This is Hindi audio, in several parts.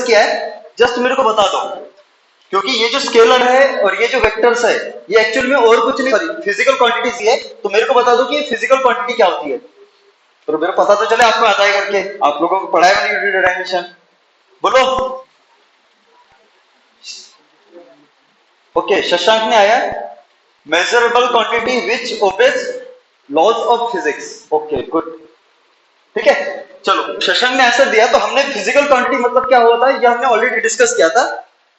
डिस्कस किया है, जस्ट मेरे को बता दो, क्योंकि ये जो स्केलर है और ये जो वेक्टर्स है ये एक्चुअल में और कुछ नहीं, सॉरी फिजिकल क्वांटिटीज है, तो मेरे को बता दो कि फिजिकल क्वांटिटी क्या होती है, तो मेरे को पता तो चले आपको आता है करके, आप लोगों को पढ़ाया नहीं यूनिट डायमेंशन, बोलो। ओके, शशांक ने आया, measurable quantity which obeys laws of physics, okay good, ठीक है। चलो शशांक ने आंसर दिया, तो हमने फिजिकल क्वांटिटी मतलब क्या होता है ये हमने ऑलरेडी डिस्कस किया था,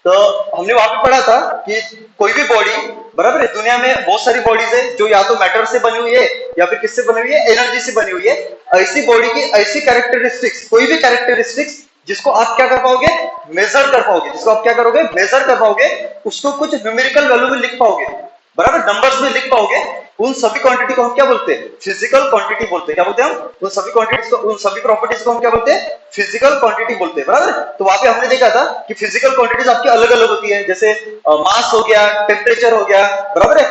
तो हमने वहां पे पढ़ा था कि कोई भी बॉडी, बराबर है, दुनिया में बहुत सारी बॉडीज है जो या तो मैटर से बनी हुई है या फिर किससे बनी हुई है, एनर्जी से बनी हुई है। ऐसी बॉडी की ऐसी कैरेक्टरिस्टिक्स, कोई भी कैरेक्टरिस्टिक्स जिसको आप क्या कर पाओगे, मेजर कर पाओगे, जिसको आप क्या करोगे, मेजर कर पाओगे, उसको कुछ न्यूमेरिकल वैल्यू में लिख पाओगे, बराबर, नंबर्स में लिख पाओगे, उन सभी क्वांटिटी को हम क्या बोलते हैं, फिजिकल क्वांटिटी बोलते हैं। क्या बोलते हैं हम, उन सभी क्वांटिटीज को, उन सभी प्रॉपर्टीज को हम क्या बोलते हैं, फिजिकल क्वांटिटी बोलते हैं, बराबर। तो वहां पे हमने देखा था कि फिजिकल क्वांटिटीज आपकी अलग अलग होती है, जैसे मास हो गया, टेम्परेचर हो गया, बराबर है,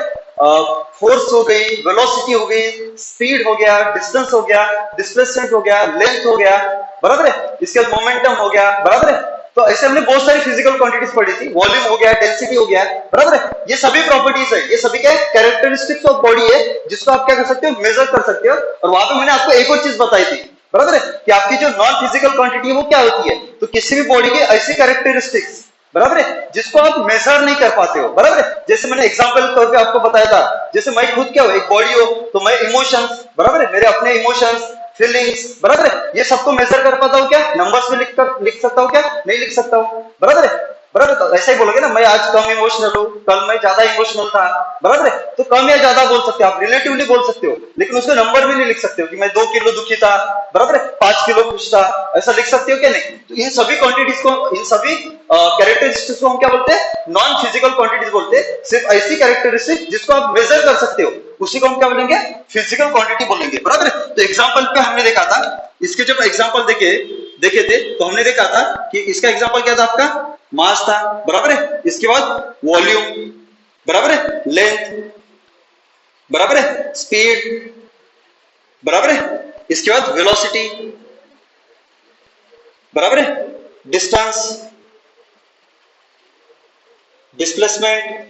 फोर्स हो गई, वेलोसिटी हो गई, स्पीड हो गया, डिस्टेंस हो गया, डिस्प्लेसमेंट हो गया, लेंथ हो गया, बराबर है, इसके बाद मोमेंटम हो गया, बराबर है। तो ऐसे हमने बहुत सारी फिजिकल क्वांटिटीज पढ़ी थी, वॉल्यूम हो गया, डेंसिटी हो गया, बराबर है, ये सभी प्रॉपर्टीज है, ये सभी क्या कैरेक्टरिस्टिक्स ऑफ बॉडी है, जिसको आप क्या कर सकते हो, मेजर कर सकते हो। और वहां पे मैंने आपको एक और चीज बताई थी, बराबर है, कि आपकी जो नॉन फिजिकल क्वांटिटी है वो क्या होती है, तो किसी भी बॉडी की ऐसी कैरेक्टरिस्टिक्स, बराबर है, जिसको आप मेजर नहीं कर पाते हो, बराबर है। जैसे मैंने एग्जांपल के तौर पे आपको बताया था, जैसे मैं खुद क्या हूं, एक बॉडी हो, तो मैं इमोशंस, बराबर है, मेरे अपने इमोशंस, फीलिंग्स, बराबर है, ये सबको मेजर कर पाता हूं क्या, नंबर्स में लिख सकता हूं क्या, नहीं लिख सकता हूं, बराबर है, बराबर। तो ऐसे ही बोलोगे ना, मैं आज कम इमोशनल हूं, कल मैं ज्यादा इमोशनल था, बराबर है, तो कम या ज्यादा बोल सकते हो आप, रिलेटिवली बोल सकते हो, लेकिन उसको नंबर भी नहीं लिख सकते हो कि मैं 2 किलो दुखी था, बराबर है, 5 किलो खुश था, ऐसा लिख सकते हो क्या, नहीं। तो इन सभी क्वांटिटीज को, इन सभी कैरेक्टरिस्टिक्स को हम क्या बोलते हैं, नॉन फिजिकल क्वांटिटीज बोलते हैं। सिर्फ ऐसी कैरेक्टरिस्टिक जिसको आप मेजर कर सकते हो, उसी को हम क्या बोलेंगे, फिजिकल क्वांटिटी बोलेंगे, बराबर है। तो एग्जांपल पे हमने देखा था, इसके जब एग्जांपल देखे थे तो हमने देखा था कि इसका एग्जांपल क्या था, आपका मास था, बराबर है, इसके बाद वॉल्यूम, बराबर है, लेंथ, बराबर है, स्पीड, बराबर है, इसके बाद वेलोसिटी, बराबर है, डिस्टेंस, डिस्प्लेसमेंट,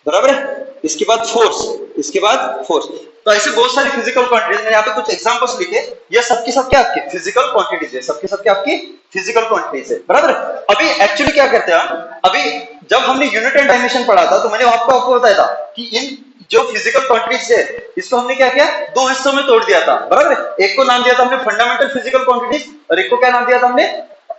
बराबर है, इसके बाद फोर्स, इसके बाद फोर्स। तो ऐसे बहुत सारी फिजिकल क्वांटिटीज, मैंने यहाँ पे कुछ एग्जांपल्स लिखे, ये सबकी सबके आपकी फिजिकल क्वांटिटीज है, सबके सबके आपकी फिजिकल क्वांटिटीज है, बराबर है। अभी एक्चुअली क्या करते हैं हम, अभी जब हमने यूनिट एंड डायमेंशन पढ़ा था, तो मैंने आपको बताया था कि इन जो फिजिकल क्वांटिटीज है, इसको हमने क्या किया, दो हिस्सों में तोड़ दिया था, बराबर है। एक को नाम दिया था हमने फंडामेंटल फिजिकल क्वांटिटीज, और एक को क्या नाम दिया था हमने,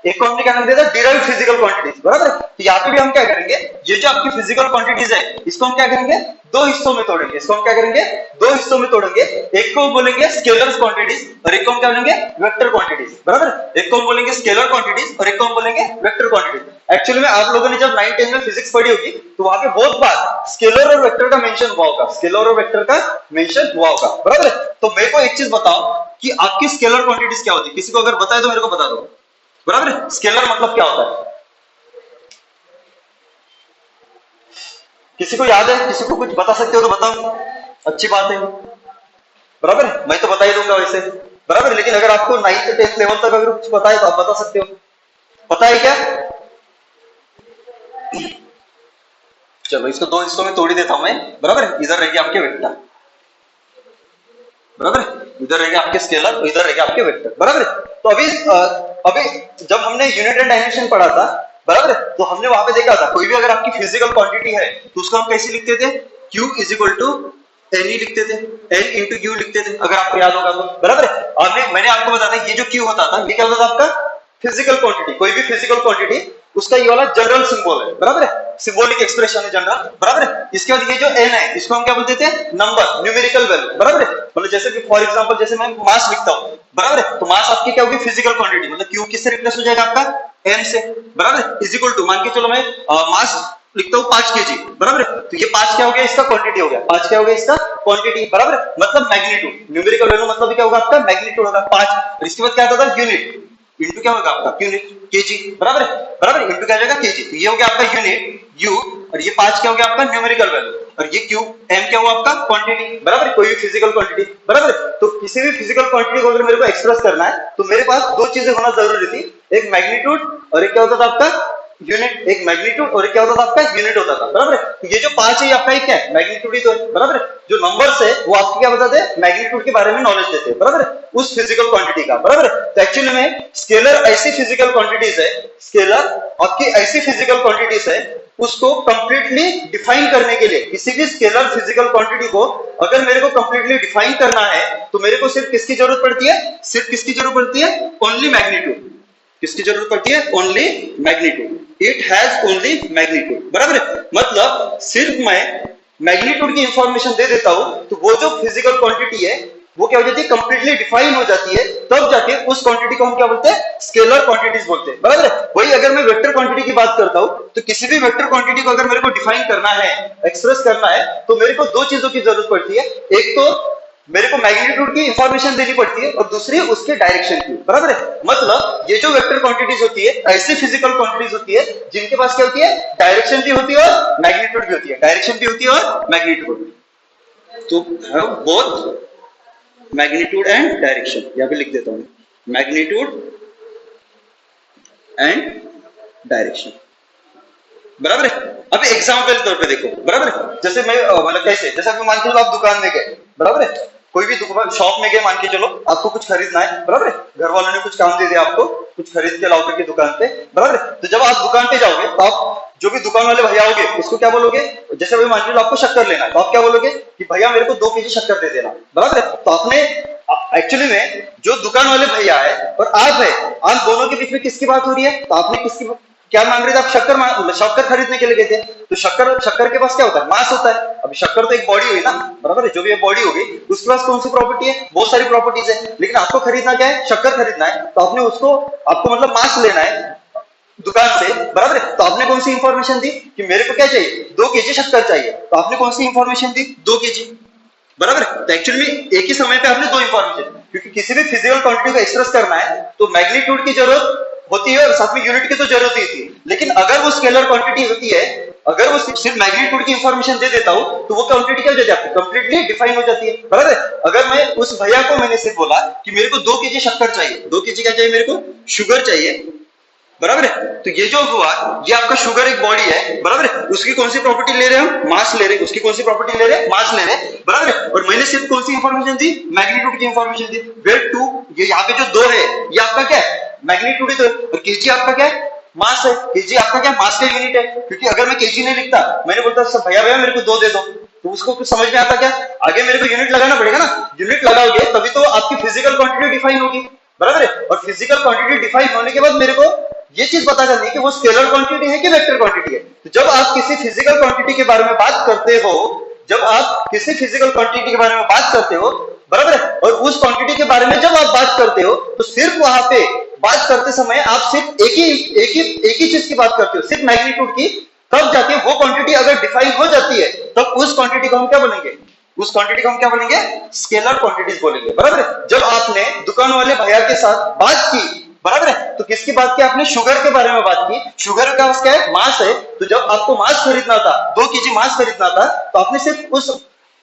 एक को हमने क्या नाम दिया था, डिराइव्ड फिजिकल क्वांटिटीज, बराबर है। तो यहाँ पे भी हम क्या करेंगे, ये जो आपकी फिजिकल क्वांटिटीज है, इसको हम क्या करेंगे, दो हिस्सों में तोड़ेंगे, इसको हम क्या करेंगे, दो हिस्सों में तोड़ेंगे। एक को बोलेंगे स्केलर क्वांटिटीज और एक को हम क्या बोलेंगे, वेक्टर क्वांटिटीज, बराबर। एक को हम बोलेंगे स्केलर क्वांटिटीज और एक को हम बोलेंगे वेक्टर क्वांटिटीज। एक्चुअली में आप लोगों ने जब 9th 10th में फिजिक्स पढ़ी होगी, तो वहां पे बहुत बार स्केलर और वेक्टर का मेंशन हुआ होगा, स्केलर और वेक्टर का मेंशन हुआ होगा, बराबर है। तो मेरे को एक चीज बताओ कि आपकी स्केलर क्वांटिटीज क्या होती है, किसी को अगर बताए तो मेरे को बता दो, बराबर है। स्केलर मतलब क्या होता है, किसी को याद है, किसी को कुछ बता सकते हो तो बताओ, अच्छी बात है, बराबर है, मैं तो बता ही दूंगा वैसे, बराबर। लेकिन अगर आपको 9th 10th लेवल तक अगर कुछ पता है तो आप बता सकते हो, पता है क्या, चलो इसको दो हिस्सों में तोड़ ही देता हूं मैं, बराबर है। इधर रहेगी आपके वेक्टर, बराबर है, इधर रहेंगे आपके स्केलर और इधर रहेंगे आपके वेक्टर, बराबर है। तो अभी जब हमने यूनिट एंड डायमेंशन पढ़ा था, बराबर है, तो हमने वहां पे देखा था कोई भी अगर आपकी फिजिकल क्वांटिटी है तो उसको हम कैसे लिखते थे, Q is equal to N ही लिखते थे, N इंटू Q लिखते थे, अगर आपको याद होगा तो, बराबर है। और मैंने आपको बताया था ये जो Q होता था, ये क्या होता था आपका फिजिकल क्वांटिटी, कोई भी फिजिकल क्वांटिटी उसका ये वाला जनरल सिंबल है, बराबर है, सिंबॉलिक एक्सप्रेशन है जनरल, बराबर है। इसके बाद ये जो n है इसको हम क्या बोलते थे, नंबर, न्यूमेरिकल वैल्यू, बराबर है। मतलब जैसे कि फॉर एग्जांपल जैसे मैं मास लिखता हूं, बराबर है, तो मास आपकी क्या होगी, फिजिकल क्वांटिटी, मतलब Q किससे रिप्लेस हो जाएगा आपका, m से, बराबर है, इज इक्वल टू, मान के चलो मैं मास लिखता हूं 5 kg, बराबर है, तो ये 5 क्या हो गया, इसका क्वांटिटी हो गया, 5 क्या हो गया, इसका क्वांटिटी, बराबर है, मतलब मैग्नीट्यूड, न्यूमेरिकल वैल्यू मतलब क्या होगा आपका, मैग्नीट्यूड होगा 5। और इसके बाद क्या आता था, यूनिट, इंटू क्या होगा आपका यूनिट, केजी, बराबर है, बराबर, इंटू क्या हो जाएगा केजी, तो ये हो गया आपका यूनिट यू, और ये 5 क्या हो गया आपका न्यूमेरिकल वैल्यू। और ये क्यू एम क्या हुआ आपका क्वांटिटी, बराबर, कोई भी फिजिकल क्वांटिटी, बराबर। तो किसी भी फिजिकल क्वांटिटी को अगर मेरे को एक्सप्रेस करना है तो मेरे पास दो चीजें होना जरूरी थी, एक मैग्नीट्यूड और एक क्या होता था आपका यूनिट, एक मैग्नीट्यूड और एक क्या होता था आपका यूनिट होता था, बराबर। तो ये जो 5 है आपका एक क्या है मैग्नीट्यूड ही तो है, बराबर। जो नंबर्स है वो आपको क्या बताते हैं मैग्नीट्यूड के बारे में नॉलेज देते हैं, बराबर, उस फिजिकल क्वांटिटी का, बराबर। तो एक्चुअली में स्केलर ऐसी फिजिकल क्वांटिटीज है, स्केलर आपकी ऐसी फिजिकल क्वांटिटीज है उसको कंप्लीटली डिफाइन करने के लिए, किसी भी स्केलर फिजिकल क्वांटिटी को अगर मेरे को कंप्लीटली डिफाइन करना है तो मेरे को सिर्फ किसकी जरूरत पड़ती है, सिर्फ किसकी जरूरत पड़ती है, ओनली मैग्नीट्यूड। किसकी जरूरत पड़ती है, only magnitude, it has only magnitude, बराबर। मतलब सिर्फ मैं मैग्नीट्यूड की इंफॉर्मेशन दे देता हूं तो वो जो फिजिकल क्वांटिटी है वो क्या हो जाती है, कंप्लीटली डिफाइन हो जाती है, तब जाके उस क्वांटिटी को हम क्या बोलते हैं, स्केलर क्वांटिटीज बोलते हैं, बराबर। वही अगर मैं वेक्टर क्वांटिटी की बात करता हूं तो किसी भी वेक्टर क्वांटिटी को अगर मेरे को डिफाइन करना है, एक्सप्रेस करना है, तो मेरे को दो चीजों की जरूरत पड़ती है, एक तो मेरे को मैग्नीट्यूड की इंफॉर्मेशन देनी पड़ती है और दूसरी उसके डायरेक्शन की, बराबर है। मतलब ये जो वेक्टर क्वांटिटीज होती है ऐसी फिजिकल क्वांटिटीज होती है जिनके पास क्या होती है, डायरेक्शन भी होती है और मैग्नीट्यूड भी होती है, डायरेक्शन भी होती है और मैग्नीट्यूड। तो have both magnitude and direction, यहां पे लिख देता हूं मैग्नीट्यूड एंड डायरेक्शन, बराबर है। अब एग्जांपल के तौर पे देखो, बराबर है, जैसे मैं मतलब कैसे, जैसे अभी मान के चलो आप दुकान में गए, बराबर है, कोई भी दुकान शॉप में गए, मान के चलो आपको कुछ खरीदना है, बराबर है, घर वालों ने कुछ काम दे दिया आपको, कुछ खरीद के लाओ करके दुकान पे, बराबर है। तो जब आप दुकान पे जाओगे तो आप जो भी दुकान वाले भैया होंगे उसको क्या बोलोगे, जैसे अभी मान के चलो आपको शक्कर लेना है तो आप क्या बोलोगे कि भैया मेरे को 2 केजी शक्कर दे देना, बराबर है। तो आपने एक्चुअली में जो दुकान वाले भैया है और आप है, आप दोनों के बीच में किसकी बात हो रही है, तो आपने किसकी क्या मांग रहे थे, आप शक्कर खरीदने के लिए गए थे। तो शक्कर के पास क्या होता है, मास होता है। अभी शक्कर तो एक बॉडी हुई ना, बराबर है, जो भी बॉडी होगी उसके पास कौन सी प्रॉपर्टी है, बहुत सारी प्रॉपर्टीज है, लेकिन आपको खरीदना क्या है, शक्कर खरीदना है, तो आपने उसको, आपको मतलब मास लेना है दुकान से, बराबर है। तो आपने कौन सी इंफॉर्मेशन दी कि मेरे को क्या चाहिए, 2 केजी शक्कर चाहिए, तो आपने कौन सी इंफॉर्मेशन दी, 2 केजी, बराबर है। तो एक्चुअली में एक ही समय पे आपने 2 इंफॉर्मेशन, क्योंकि किसी भी फिजिकल क्वांटिटी को एक्सप्रेस करना है तो मैग्नीट्यूड की जरूरत होती है और साथ में यूनिट की तो जरूरत ही थी, लेकिन अगर वो स्केलर क्वांटिटी होती है, अगर वो सिर्फ मैग्नीट्यूड की इंफॉर्मेशन दे देता हूं तो वो क्वांटिटी क्या हो जाती है, कंप्लीटली डिफाइन हो जाती है, बराबर है। अगर मैं उस भैया को मैंने सिर्फ बोला कि मेरे को 2 केजी शक्कर चाहिए, 2 केजी क्या चाहिए, मेरे को शुगर चाहिए, बराबर है। तो ये जो हुआ, ये आपका शुगर एक बॉडी है, बराबर है, उसकी कौन सी प्रॉपर्टी ले रहे हैं हम, मास ले रहे हैं, उसकी कौन सी प्रॉपर्टी ले रहे हैं, मास ले रहे हैं, बराबर है। और मैंने सिर्फ कौन सी इंफॉर्मेशन दी, मैग्नीट्यूड की इंफॉर्मेशन दी। वेट 2, ये यहाँ पे जो 2 है ये आपका क्या है, मैग्नीट्यूड ही तो है, और केजी आपका क्या है, मास है। केजी आपका क्या, मास का यूनिट है, क्योंकि अगर मैं केजी नहीं लिखता, मैंने बोलता सब भैया भैया मेरे को 2 दे दो, तो उसको कुछ समझ में आता क्या, आगे मेरे को यूनिट लगाना पड़ेगा ना, यूनिट लगाओगे तभी तो आपकी फिजिकल क्वांटिटी डिफाइन होगी, बराबर है। और फिजिकल क्वांटिटी डिफाइन होने के बाद मेरे को ये चीज पता करनी है कि वो स्केलर क्वांटिटी है कि वेक्टर क्वांटिटी है। तो जब आप किसी फिजिकल क्वांटिटी के बारे में बात करते हो, जब आप किसी फिजिकल क्वांटिटी के बारे में बात करते हो, बराबर है, और उस क्वांटिटी के बारे में जब आप बात करते हो तो सिर्फ वहां पे बात करते समय आप सिर्फ एक ही चीज की बात करते हो, सिर्फ मैग्नीट्यूड की। तब जाके वो क्वांटिटी अगर डिफाइन हो जाती है तब उस क्वांटिटी को हम क्या बोलेंगे, उस क्वांटिटी को हम क्या बोलेंगे, स्केलर क्वांटिटीज बोलेंगे, बराबर है। जब आपने दुकान वाले भैया के साथ बात की, बराबर है, तो किसकी बात की आपने, शुगर के बारे में बात की। शुगर का क्या है, मास है। तो जब आपको मास खरीदना था, 2 केजी मास खरीदना था, तो आपने सिर्फ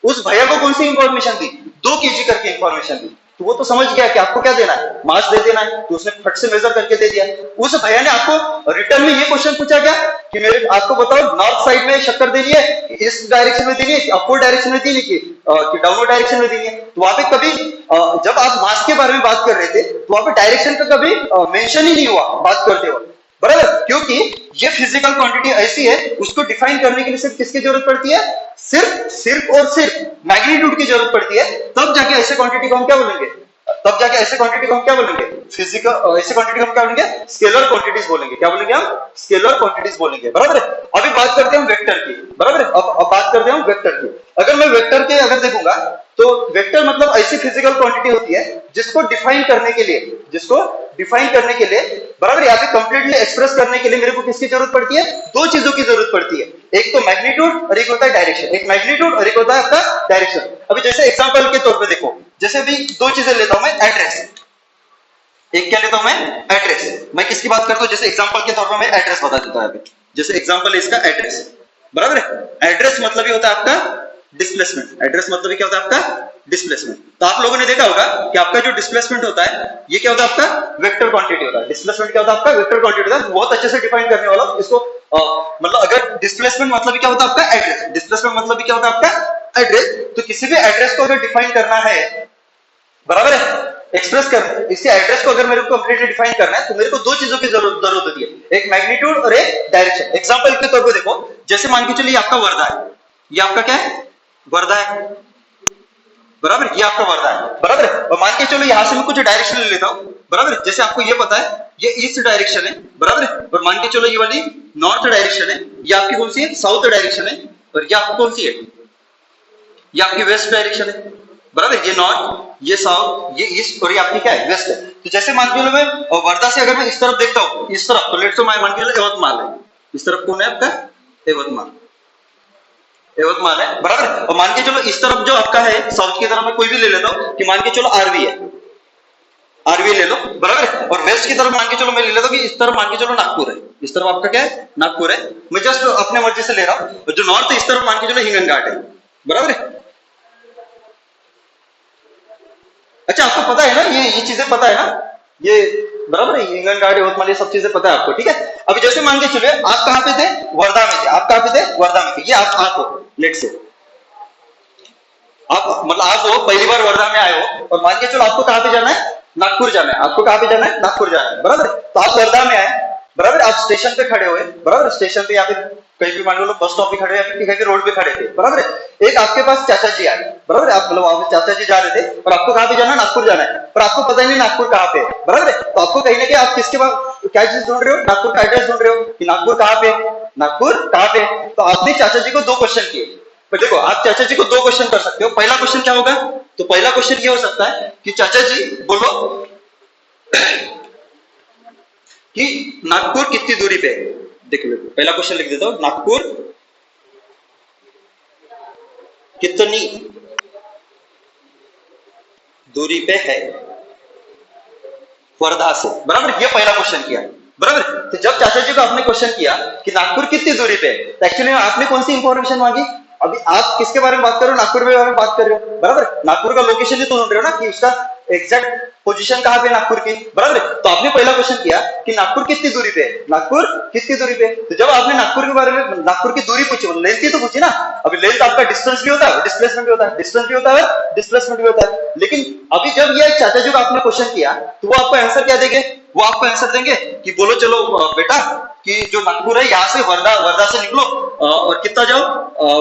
उस भैया को कौन सी इंफॉर्मेशन दी, 2 केजी करके इंफॉर्मेशन दी। तो वो तो समझ गया कि आपको क्या देना है, मास दे देना है, तो उसने फट से मेजर करके दे दिया। उस भैया ने आपको रिटर्न में ये क्वेश्चन पूछा क्या कि मेरे आपको बताओ नॉर्थ साइड में शक्कर देनी है, इस डायरेक्शन में देनी है, अपवर्ड डायरेक्शन में देनी है कि डाउनवर्ड डायरेक्शन में देनी है। तो वहां पे कभी जब आप मास के बारे में बात कर रहे थे तो वहां पे डायरेक्शन का कभी मेंशन ही नहीं हुआ बात करते वक्त, बराबर, क्योंकि ये फिजिकल क्वांटिटी ऐसी है, उसको डिफाइन करने के लिए सिर्फ किसकी जरूरत पड़ती है, सिर्फ और सिर्फ मैग्नीट्यूड की जरूरत पड़ती है। तब जाके ऐसे क्वांटिटी को हम क्या बोलेंगे, तब जाके ऐसे क्वांटिटी को हम क्या बोलेंगे, फिजिकल ऐसे क्वांटिटी को हम क्या बोलेंगे, स्केलर क्वांटिटीज बोलेंगे। क्या बोलेंगे हम, स्केलर क्वांटिटीज बोलेंगे, बराबर है। अभी बात करते हैं हम वेक्टर की, बराबर है। अब बात करते हैं हम वेक्टर की। अगर मैं वेक्टर के अगर देखूंगा तो वेक्टर मतलब ऐसी फिजिकल क्वांटिटी होती है जिसको डिफाइन करने के लिए, बराबर, यहाँ पे कंप्लीटली एक्सप्रेस करने के लिए मेरे को किसकी जरूरत पड़ती है, 2 चीजों की जरूरत पड़ती है, एक तो मैग्नीट्यूड और एक होता है डायरेक्शन, एक मैग्नीट्यूड और एक होता है आपका डायरेक्शन। अभी जैसे एग्जांपल के तौर पे देखो, जैसे भी 2 चीजें लेता हूं मैं, एड्रेस, एक क्या लेता हूं मैं, एड्रेस। मैं किसकी बात करता हूं, जैसे एग्जांपल के तौर पर मैं एड्रेस बता देता हूं। जैसे एग्जांपल है इसका एड्रेस, बराबर है। एड्रेस मतलब ये होता है आपका डिस्प्लेसमेंट, एड्रेस मतलब क्या होता है आपका डिस्प्लेसमेंट। तो आप लोगों ने देखा होगा कि आपका जो डिस्प्लेसमेंट होता है ये क्या होता है आपका वेक्टर क्वांटिटी होता है। डिस्प्लेसमेंट क्या होता है आपका वेक्टर क्वांटिटी होता है। बहुत अच्छे से डिफाइन करने वाला हूं इसको। मतलब अगर डिस्प्लेसमेंट मतलब क्या होता है आपका एड्रेस, डिस्प्लेसमेंट मतलब क्या होता है आपका एड्रेस। तो किसी भी एड्रेस को अगर डिफाइन करना है, बराबर है, एक्सप्रेस करना, इसके एड्रेस को अगर मेरे को कंप्लीटली डिफाइन करना है तो मेरे को दो चीजों की जरूरत होती है, एक मैग्नीट्यूड और एक डायरेक्शन। एग्जांपल के तौर पे देखो, जैसे मान के चलिए आपका वर्धा है, ये आपका क्या है वर्धा है, बराबर, ये आपका वर्धा है, बराबर। और मान के चलो यहां से मैं कुछ डायरेक्शन ले लेता हूं, बराबर। जैसे आपको ये पता है ये ईस्ट डायरेक्शन है, बराबर। और मान के चलो ये वाली नॉर्थ डायरेक्शन है, ये आपकी कौन सी है साउथ डायरेक्शन है, और ये आपकी कौन सी है ये आपकी वेस्ट डायरेक्शन है, बराबर। ये नॉर्थ, ये साउथ, ये ईस्ट और ये आपकी क्या है वेस्ट है। तो जैसे मान के चलो मैं वर्धा से अगर मैं इस तरफ देखता हूं, इस तरफ, तो लेट्स मान के चलो यवतमाल है, इस तरफ कौन है आपका यवतमाल, यवतमाल है, बराबर। और मान के चलो इस तरफ जो आपका है साउथ की तरफ मैं कोई भी ले लेता हूं कि मान के चलो आरवी है, आरवी ले लो, बराबर। और वेस्ट की तरफ मान के चलो मैं ले लेता हूं कि इस तरफ मान के चलो नागपुर है, इस तरफ आपका क्या है नागपुर है। मैं जस्ट अपने मर्जी से ले रहा हूं। और जो नॉर्थ है इस तरफ मान के चलो हिंगन घाट है, बराबर। अच्छा आपको पता है ना ये चीजें पता है ना, ये बराबर है, हिंगन घाट यवतमाल ये सब चीजें पता है आपको, ठीक है। अभी जैसे मान के चलिए आप कहां पे थे वर्धा में थे, आप कहां पे थे वर्धा में थे, ये आप हो, लेट से आप मतलब आप हो पहली बार वर्धा में आए हो, और मान के चलो आपको कहां पे जाना है नागपुर जाना है, आपको कहां पे जाना है नागपुर जाना है, बराबर। तो आप वर्धा में आए, बराबर, आप स्टेशन पे खड़े हुए, बराबर, स्टेशन पे या फिर कहीं भी मान लो बस स्टॉप पे खड़े या फिर कहीं भी रोड पे खड़े थे, बराबर। एक आपके पास चाचा जी आए, बराबर, आप मतलब वहां पे चाचा जी जा रहे थे और आपको कहां पे जाना है नागपुर जाना है, पर आपको पता ही नहीं नागपुर कहां पे है, बराबर। तो आपको कहीं ना कहीं आप किसके पास क्या चीज ढूंढ रहे हो, नागपुर का एड्रेस ढूंढ रहे हो कि नागपुर कहां पे, नागपुर कहां पे। तो आपने चाचा जी को दो क्वेश्चन किए। पर देखो आप चाचा जी को दो क्वेश्चन कर सकते हो। पहला क्वेश्चन क्या होगा, तो पहला क्वेश्चन ये हो सकता है कि चाचा जी बोलो कि नागपुर कितनी दूरी पे है। देखो पहला क्वेश्चन लिख देता हूं, नागपुर कितनी दूरी पे है वर्धा से, बराबर। ये पहला क्वेश्चन किया, बराबर। तो जब चाचा जी को आपने क्वेश्चन किया कि नागपुर कितनी दूरी पे है, तो एक्चुअली आपने कौन सी इंफॉर्मेशन मांगी, अभी आप किसके बारे में बात कर रहे हो, नागपुर के बारे में बात कर रहे हो, बराबर। नागपुर का लोकेशन ही तो ढूंढ रहे हो ना कि उसका एग्जैक्ट पोजीशन कहां पे नागपुर की, बराबर। तो आपने पहला क्वेश्चन किया कि नागपुर कितनी दूरी पे, नागपुर कितनी दूरी पे। तो जब आपने नागपुर के बारे में नागपुर की दूरी पूछी, लेंथ ही तो पूछी ना। अभी लेंथ आपका डिस्टेंस भी होता है, डिस्प्लेसमेंट भी होता है, डिस्टेंस भी होता है, डिस्प्लेसमेंट भी होता है। लेकिन अभी जब ये चाचा जी को आपने क्वेश्चन किया तो वो आपको आंसर क्या देंगे, वो आपको आंसर देंगे कि बोलो चलो बेटा कि जो नागपुर है यहाँ से वर्धा से निकलो और कितना जाओ,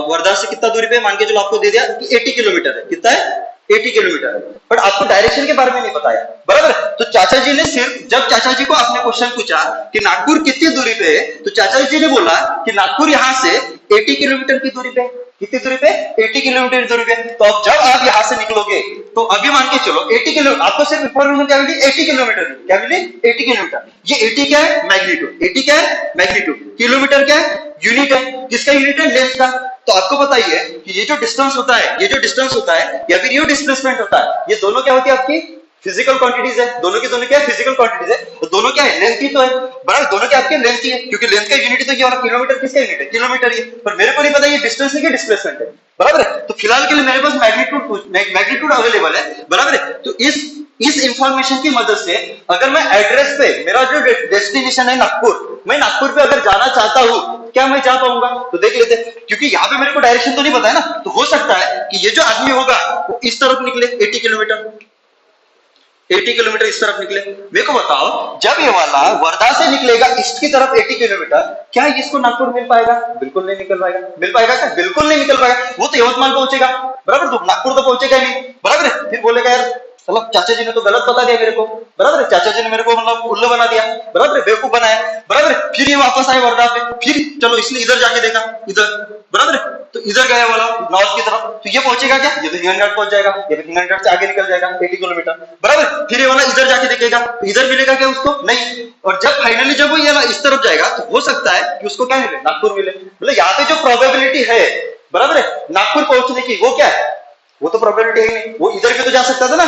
वर्धा से कितना दूरी पे, मान के चलो आपको दे दिया कि 80 किलोमीटर है, कितना है 80 किलोमीटर है, बट आपको डायरेक्शन के बारे में नहीं बताया, बराबर। तो चाचा जी ने सिर्फ, जब चाचा जी को आपने क्वेश्चन पूछा कि नागपुर कितनी दूरी पे है, तो चाचा जी ने बोला कि नागपुर यहाँ से 80 किलोमीटर की दूरी पे, कितनी दूरी पे 80 किलोमीटर की दूरी पे। तो अब जब आप यहाँ से निकलोगे तो अभी मान के चलो 80 किलोमीटर, आपको सिर्फ इंफॉर्मेशन क्या मिली 80 किलोमीटर, क्या मिली 80 किलोमीटर। ये 80 क्या है मैग्नीट्यूड, 80 क्या है मैग्नीट्यूड, किलोमीटर क्या है यूनिट है, किसका यूनिट है लेंथ का। तो आपको पता ही है कि ये जो डिस्टेंस होता है, ये जो डिस्टेंस होता है या फिर ये डिस्प्लेसमेंट होता है, ये दोनों क्या होती है आपकी फिजिकल क्वांटिटीज है, दोनों की दोनों क्या है फिजिकल क्वांटिटीज है। तो दोनों क्या है लेंथ ही तो है, बराबर, दोनों क्या आपके लेंथ ही है, क्योंकि लेंथ का यूनिट तो ये वाला किलोमीटर किसका यूनिट है किलोमीटर ही है। पर मेरे को नहीं पता ये डिस्टेंस है कि डिस्प्लेसमेंट है, बराबर है। तो फिलहाल के लिए मेरे पास मैग्नीट्यूड अवेलेबल है, बराबर है। तो इस इंफॉर्मेशन की मदद से अगर मैं एड्रेस पे, मेरा जो डेस्टिनेशन है नागपुर, मैं नागपुर पे अगर जाना चाहता हूं, क्या मैं जा पाऊंगा, तो देख लेते हैं। क्योंकि यहाँ पे मेरे को डायरेक्शन तो नहीं पता है ना, तो हो सकता है कि ये जो आदमी होगा वो इस तरफ निकले 80 किलोमीटर, 80 किलोमीटर इस तरफ निकले। मेरे को बताओ जब ये वाला वर्धा से निकलेगा ईस्ट की तरफ 80 किलोमीटर, क्या इसको नागपुर मिल पाएगा, बिल्कुल नहीं निकल पाएगा। मिल पाएगा क्या, बिल्कुल नहीं निकल पाएगा। वो तो यवतमाल पहुंचेगा, बराबर, तो नागपुर तो पहुंचेगा नहीं, बराबर है। फिर बोलेगा यार मतलब चाचा जी ने तो गलत बता दिया मेरे को, बराबर है, चाचा जी ने मेरे को मतलब उल्लू बना दिया, बराबर है, बेवकूफ बनाया, बराबर है। फिर ये वापस आए वर्धा पे, फिर चलो इसने इधर जाके देखा, इधर, बराबर है, तो इधर गया वाला नॉर्थ की तरफ, तो ये पहुंचेगा क्या, ये तो हिंगनघाट पहुंच जाएगा, ये तो हिंगनघाट से आगे निकल जाएगा 80 किलोमीटर, बराबर। फिर ये वाला इधर जाके देखेगा, तो इधर मिलेगा क्या उसको, नहीं। और जब फाइनली जब वो ये इस तरफ जाएगा तो हो सकता है कि उसको क्या मिले, नागपुर मिले। मतलब यहाँ पे जो प्रोबेबिलिटी है, बराबर है, नागपुर पहुंचने की, वो क्या है, वो तो प्रोबेबिलिटी है ही नहीं, वो इधर भी तो जा सकता था ना,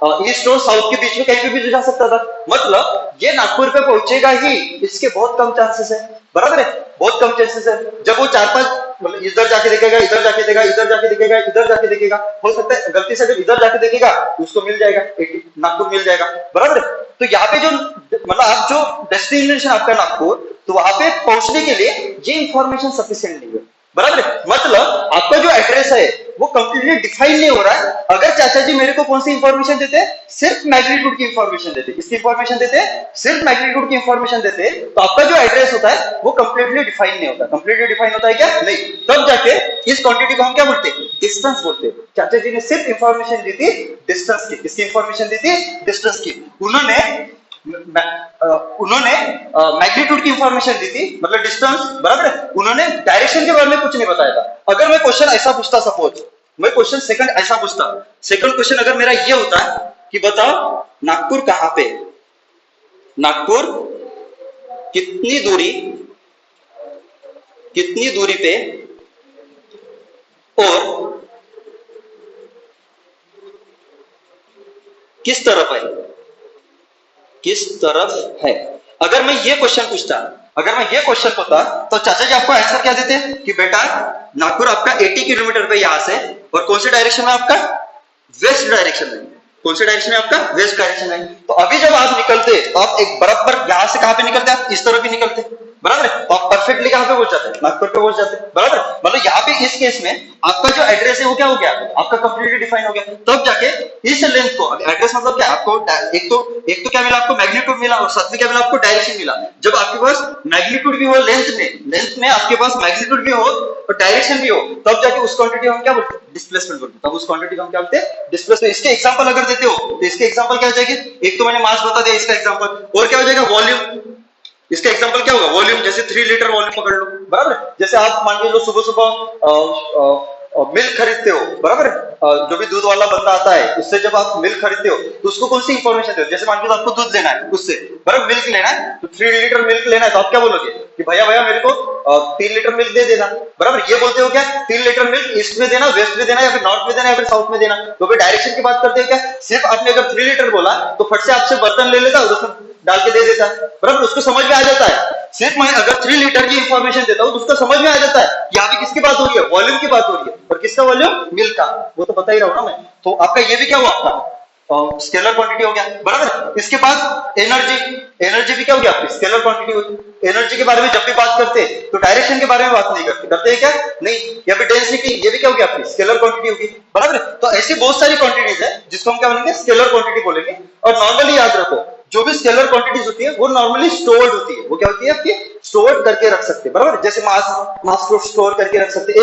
ईस्ट और साउथ के बीच में कहीं पे भी जा सकता था। मतलब ये नागपुर पे पहुंचेगा ही, इसके बहुत कम चांसेस है, बराबर है, बहुत कम चांसेस है। जब वो 4-5 मतलब इधर जाके देखेगा, इधर जाके देखेगा, इधर जाके देखेगा, इधर जाके देखेगा, हो सकता है गलती से जब इधर जाके देखेगा उसको मिल जाएगा, नागपुर मिल जाएगा, बराबर है। तो यहाँ पे जो मतलब आप जो डेस्टिनेशन आपका नागपुर, तो वहां पे पहुंचने के लिए ये इंफॉर्मेशन सफिशिएंट नहीं है, बराबर है। मतलब आपका जो एड्रेस है वो कंप्लीटली डिफाइन नहीं हो रहा है। अगर चाचा जी मेरे को कौन सी इंफॉर्मेशन देते हैं, सिर्फ मैग्नीट्यूड की इंफॉर्मेशन देते, किसकी इंफॉर्मेशन देते हैं, सिर्फ मैग्नीट्यूड की इंफॉर्मेशन देते, तो आपका जो एड्रेस होता है वो कंप्लीटली डिफाइन नहीं होता। कंप्लीटली डिफाइन होता है क्या, नहीं। तब जाके इस क्वांटिटी को हम क्या बोलते हैं, डिस्टेंस बोलते हैं। चाचा जी ने सिर्फ इंफॉर्मेशन दी थी डिस्टेंस की, किसकी इंफॉर्मेशन दी थी, डिस्टेंस की। उन्होंने मैग्नीट्यूड की इंफॉर्मेशन दी थी, मतलब डिस्टेंस, बराबर है। उन्होंने डायरेक्शन के बारे में कुछ नहीं बताया था। अगर मैं क्वेश्चन ऐसा पूछता, सपोज मैं क्वेश्चन सेकंड ऐसा पूछता, सेकंड क्वेश्चन अगर मेरा ये होता कि बताओ नागपुर कहां पे, नागपुर कितनी दूरी पे और किस तरफ है, किस तरफ है। अगर मैं ये क्वेश्चन पूछता, अगर मैं ये क्वेश्चन होता तो चाचा जी आपको आंसर क्या देते कि बेटा नागपुर आपका 80 किलोमीटर पे यहां से, और कौन से डायरेक्शन में आपका, वेस्ट डायरेक्शन में। कौन से डायरेक्शन में आपका, वेस्ट डायरेक्शन में। तो अभी जब आप निकलते तो आप एक बराबर यहां से कहां पे निकलते, आप इस तरफ ही निकलते, बराबर है। तो आप परफेक्टली कहां पे पहुंच जाते हैं, नागपुर पे पहुंच जाते हैं, बराबर। मतलब यहाँ पे इस केस में आपका जो एड्रेस है वो क्या हो गया, आपका कंप्लीटली डिफाइन हो गया। तब जाके इस लेंथ को, एड्रेस मतलब क्या, आपको एक तो क्या मिला, आपको मैग्नीट्यूड मिला, और साथ में क्या मिला, आपको डायरेक्शन मिला। जब आपके पास मैग्नीट्यूड भी हो, लेंथ में आपके पास मैग्नीट्यूड भी हो और डायरेक्शन भी हो, तब जाके उस क्वांटिटी हम क्या बोलते हैं, डिस्प्लेसमेंट बोलते हैं। तब उस क्वांटिटी को हम क्या बोलते हैं, डिस्प्लेसमेंट। इसके एग्जांपल अगर देते हो तो इसके एग्जांपल क्या हो जाएगी, एक तो मैंने मास बता दिया, इसका एग्जांपल, और क्या हो जाएगा, वॉल्यूम। इसका एग्जांपल क्या होगा, वॉल्यूम। जैसे 3 लीटर वॉल्यूम पकड़ लो, बराबर। जैसे आप मान के लो सुबह सुबह मिल्क खरीदते हो, बराबर। जो भी दूध वाला बंदा आता है उससे जब आप मिल्क खरीदते हो तो उसको कौन सी इंफॉर्मेशन दो, जैसे मान के आपको दूध लेना है उससे, बराबर, मिल्क लेना है, तो 3 लीटर मिल्क लेना है, तो आप क्या बोलोगे कि भैया भैया मेरे को 3 लीटर मिल्क दे देना, बराबर। ये बोलते हो क्या, 3 लीटर मिल्क ईस्ट में देना, वेस्ट में देना, या फिर नॉर्थ में देना, या फिर साउथ में देना। तो फिर डायरेक्शन की बात करते हैं क्या, सिर्फ आपने अगर 3 लीटर बोला तो फट से आपसे बर्तन ले लेता और उसमें डाल के दे देता है, बराबर। उसको समझ में आ जाता है। सिर्फ मैं अगर 3 लीटर की इंफॉर्मेशन देता हूं तो उसको समझ में आ जाता है यहाँ पे किसकी बात हो रही है, वॉल्यूम की बात हो रही है। और किसका वॉल्यूम, मिल्क का, वो तो बता ही रहा हूं ना मैं। तो आपका ये भी क्या हुआ, आपका स्केलर क्वांटिटी हो गया, बराबर। इसके बाद एनर्जी, एनर्जी भी क्या हो गया, आपकी स्केलर क्वांटिटी होती। एनर्जी के बारे में जब भी बात करते तो डायरेक्शन के बारे में बात नहीं करते, करते हैं क्या, नहीं। या फिर डेंसिटी, ये भी क्या हो गया, आपकी स्केलर क्वांटिटी होगी, बराबर। तो ऐसी बहुत सारी क्वांटिटीज है जिसको हम क्या बोलेंगे, स्केलर क्वांटिटी बोलेंगे। और नॉर्मली याद रखो, जो भी स्केलर क्वांटिटीज होती है वो नॉर्मली स्टोर्ड होती है। वो क्या होती है, आपकी स्टोर करके रख सकते हैं, बराबर। जैसे मास को स्टोर करके रख सकते हैं,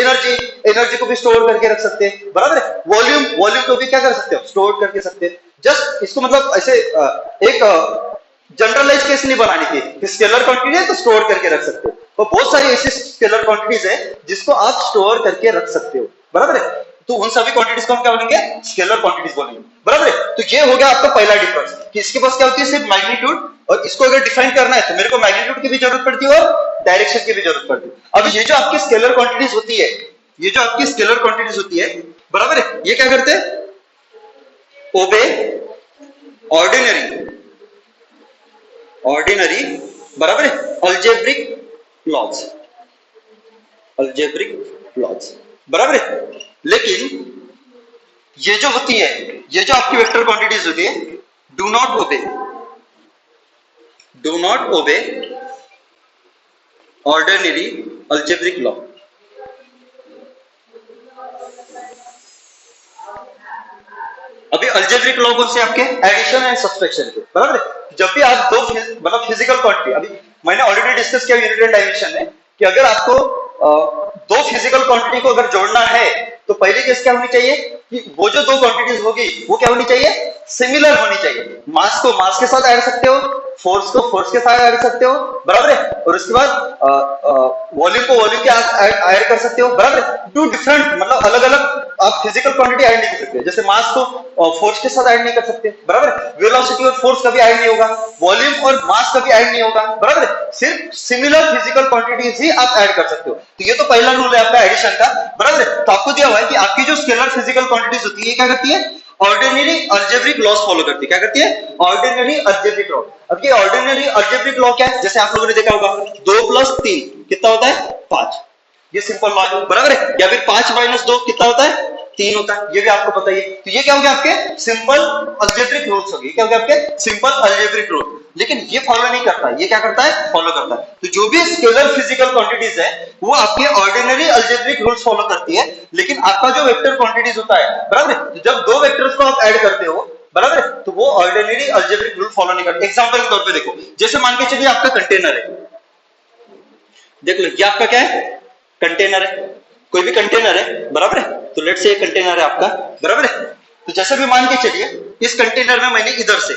एनर्जी को भी स्टोर करके रख सकते हैं, बराबर। वॉल्यूम को भी क्या कर सकते हो, स्टोर करके सकते हैं। जस्ट इसको मतलब ऐसे एक जनरलाइज केस नहीं बनानी थी, स्केलर क्वांटिटी है तो स्टोर करके रख सकते हो। तो बहुत सारी ऐसी स्केलर क्वांटिटीज है जिसको आप स्टोर करके रख सकते हो, बराबर है। तो उन सभी क्वांटिटीज को हम क्या बोलेंगे, स्केलर क्वांटिटीज बोलेंगे, बराबर है। तो ये हो गया आपका पहला डिफरेंस कि इसके पास क्या होती है, सिर्फ मैग्नीट्यूड, और इसको अगर डिफाइन करना है तो मेरे को मैग्नीट्यूड की भी जरूरत पड़ती है और डायरेक्शन की भी जरूरत पड़ती है। अब ये जो आपकी स्केलर क्वांटिटीज होती है, ये जो आपकी स्केलर क्वांटिटीज होती है, बराबर है, ये क्या करते हैं, ओबे ऑर्डिनरी, बराबर है, अलजेब्रिक लॉज, बराबर है। लेकिन ये जो होती है, ये जो आपकी वेक्टर क्वांटिटीज होती है, do not obey ordinary algebraic law. अभी अलजेब्रिक लॉ कौन से, आपके एडिशन एंड सब्सट्रैक्शन के, बराबर है। जब भी आप दो मतलब फिजिकल क्वांटिटी, अभी मैंने ऑलरेडी डिस्कस किया यूनिट एंड डायमेंशन में, कि अगर आपको दो फिजिकल क्वांटिटी को अगर जोड़ना है तो पहली केस क्या होनी चाहिए कि वो जो दो क्वांटिटीज होगी वो क्या होनी चाहिए, सिमिलर होनी चाहिए। मास को मास के साथ ऐड सकते हो, फोर्स को फोर्स के साथ ऐड सकते हो, बराबर है। और उसके बाद वॉल्यूम को वॉल्यूम के साथ ऐड कर सकते हो, बराबर है। टू डिफरेंट मतलब अलग अलग आप फिजिकल क्वांटिटी ऐड नहीं कर सकते। जैसे मास को फोर्स के साथ ऐड नहीं कर सकते, बराबर है। वेलोसिटी और फोर्स कभी ऐड नहीं होगा, वॉल्यूम और मास कभी ऐड नहीं होगा, बराबर है। सिर्फ सिमिलर फिजिकल क्वांटिटीज ही आप ऐड कर सकते हो। तो ये तो पहला रूल है आपका एडिशन का, बराबर है। तो आपको दिया हुआ है कि आपकी जो स्केलर फिजिकल क्वांटिटीज होती है क्या करती है, ऑर्डिनरी अल्जेब्रिक लॉस फॉलो करती है। क्या करती है? Ordinary algebraic law. अब ये ऑर्डिनरी अल्जेब्रिक लॉ क्या है? जैसे आप लोगों ने देखा होगा 2 + 3 कितना होता है? 5। ये सिंपल लॉ है, बराबर है। या फिर 5 - 2 कितना होता है? 3 होता है। ये भी आपको पता ही है। तो ये क्या हो गया आपके? सिंपल अल्जेब्रिक रूल्स हो गए। क्या हो गया आपके? Simple algebraic rule. लेकिन ये फॉलो नहीं करता है। ये क्या करता है? फॉलो करता है। तो जो भी स्केलर फिजिकल क्वांटिटीज है वो आपके ऑर्डिनरी अल्जेब्रिक रूल्स फॉलो करती है। लेकिन आपका जो वेक्टर क्वांटिटीज होता है, बराबर है, तो जब दो वेक्टर्स को आप ऐड करते हो, बराबर है, तो वो ऑर्डिनरी अल्जेब्रिक रूल फॉलो नहीं करते। एग्जांपल के तौर पे देखो, जैसे मान के चलिए आपका कंटेनर है। देख लो ये आपका क्या है? कंटेनर है। कोई भी कंटेनर है, बराबर है। तो लेट्स से ये कंटेनर है आपका, बराबर है। तो जैसे भी मान के चलिए इस कंटेनर में मैंने इधर से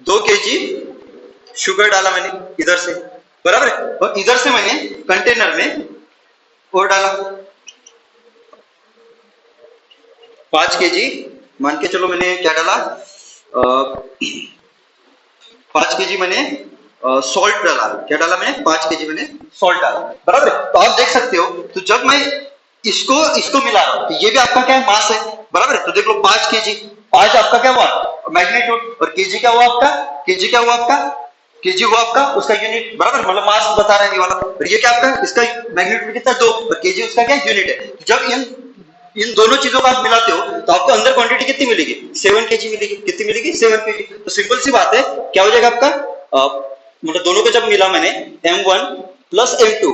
2 kg शुगर डाला, मैंने इधर से, बराबर है। और इधर से मैंने कंटेनर में और डाला 5 kg, मान के चलो मैंने क्या डाला, 5 kg मैंने सॉल्ट डाला। क्या डाला मैंने? 5 kg मैंने सॉल्ट डाला, बराबर है। तो आप देख सकते हो, तो जब मैं इसको इसको मिला रहा हूं तो ये भी आपका क्या है? मास है, बराबर है। तो देख लो 5 kg, 5 आपका क्या हुआ? मैग्नीट्यूड। और केजी क्या हुआ आपका? केजी क्या हुआ आपका? केजी हुआ आपका उसका यूनिट, बराबर, मतलब मास बता रहा है ये वाला। और ये क्या आपका? इसका मैग्नीट्यूड कितना? 2, और केजी उसका क्या यूनिट है। जब इन दोनों चीजों को आप मिलाते हो तो आपको अंदर क्वांटिटी कितनी मिलेगी? 7 kg मिलेगी। कितनी मिलेगी? 7 kg। तो सिंपल सी बात है, क्या हो जाएगा आपका? मतलब दोनों को जब मिला मैंने m1 + m2,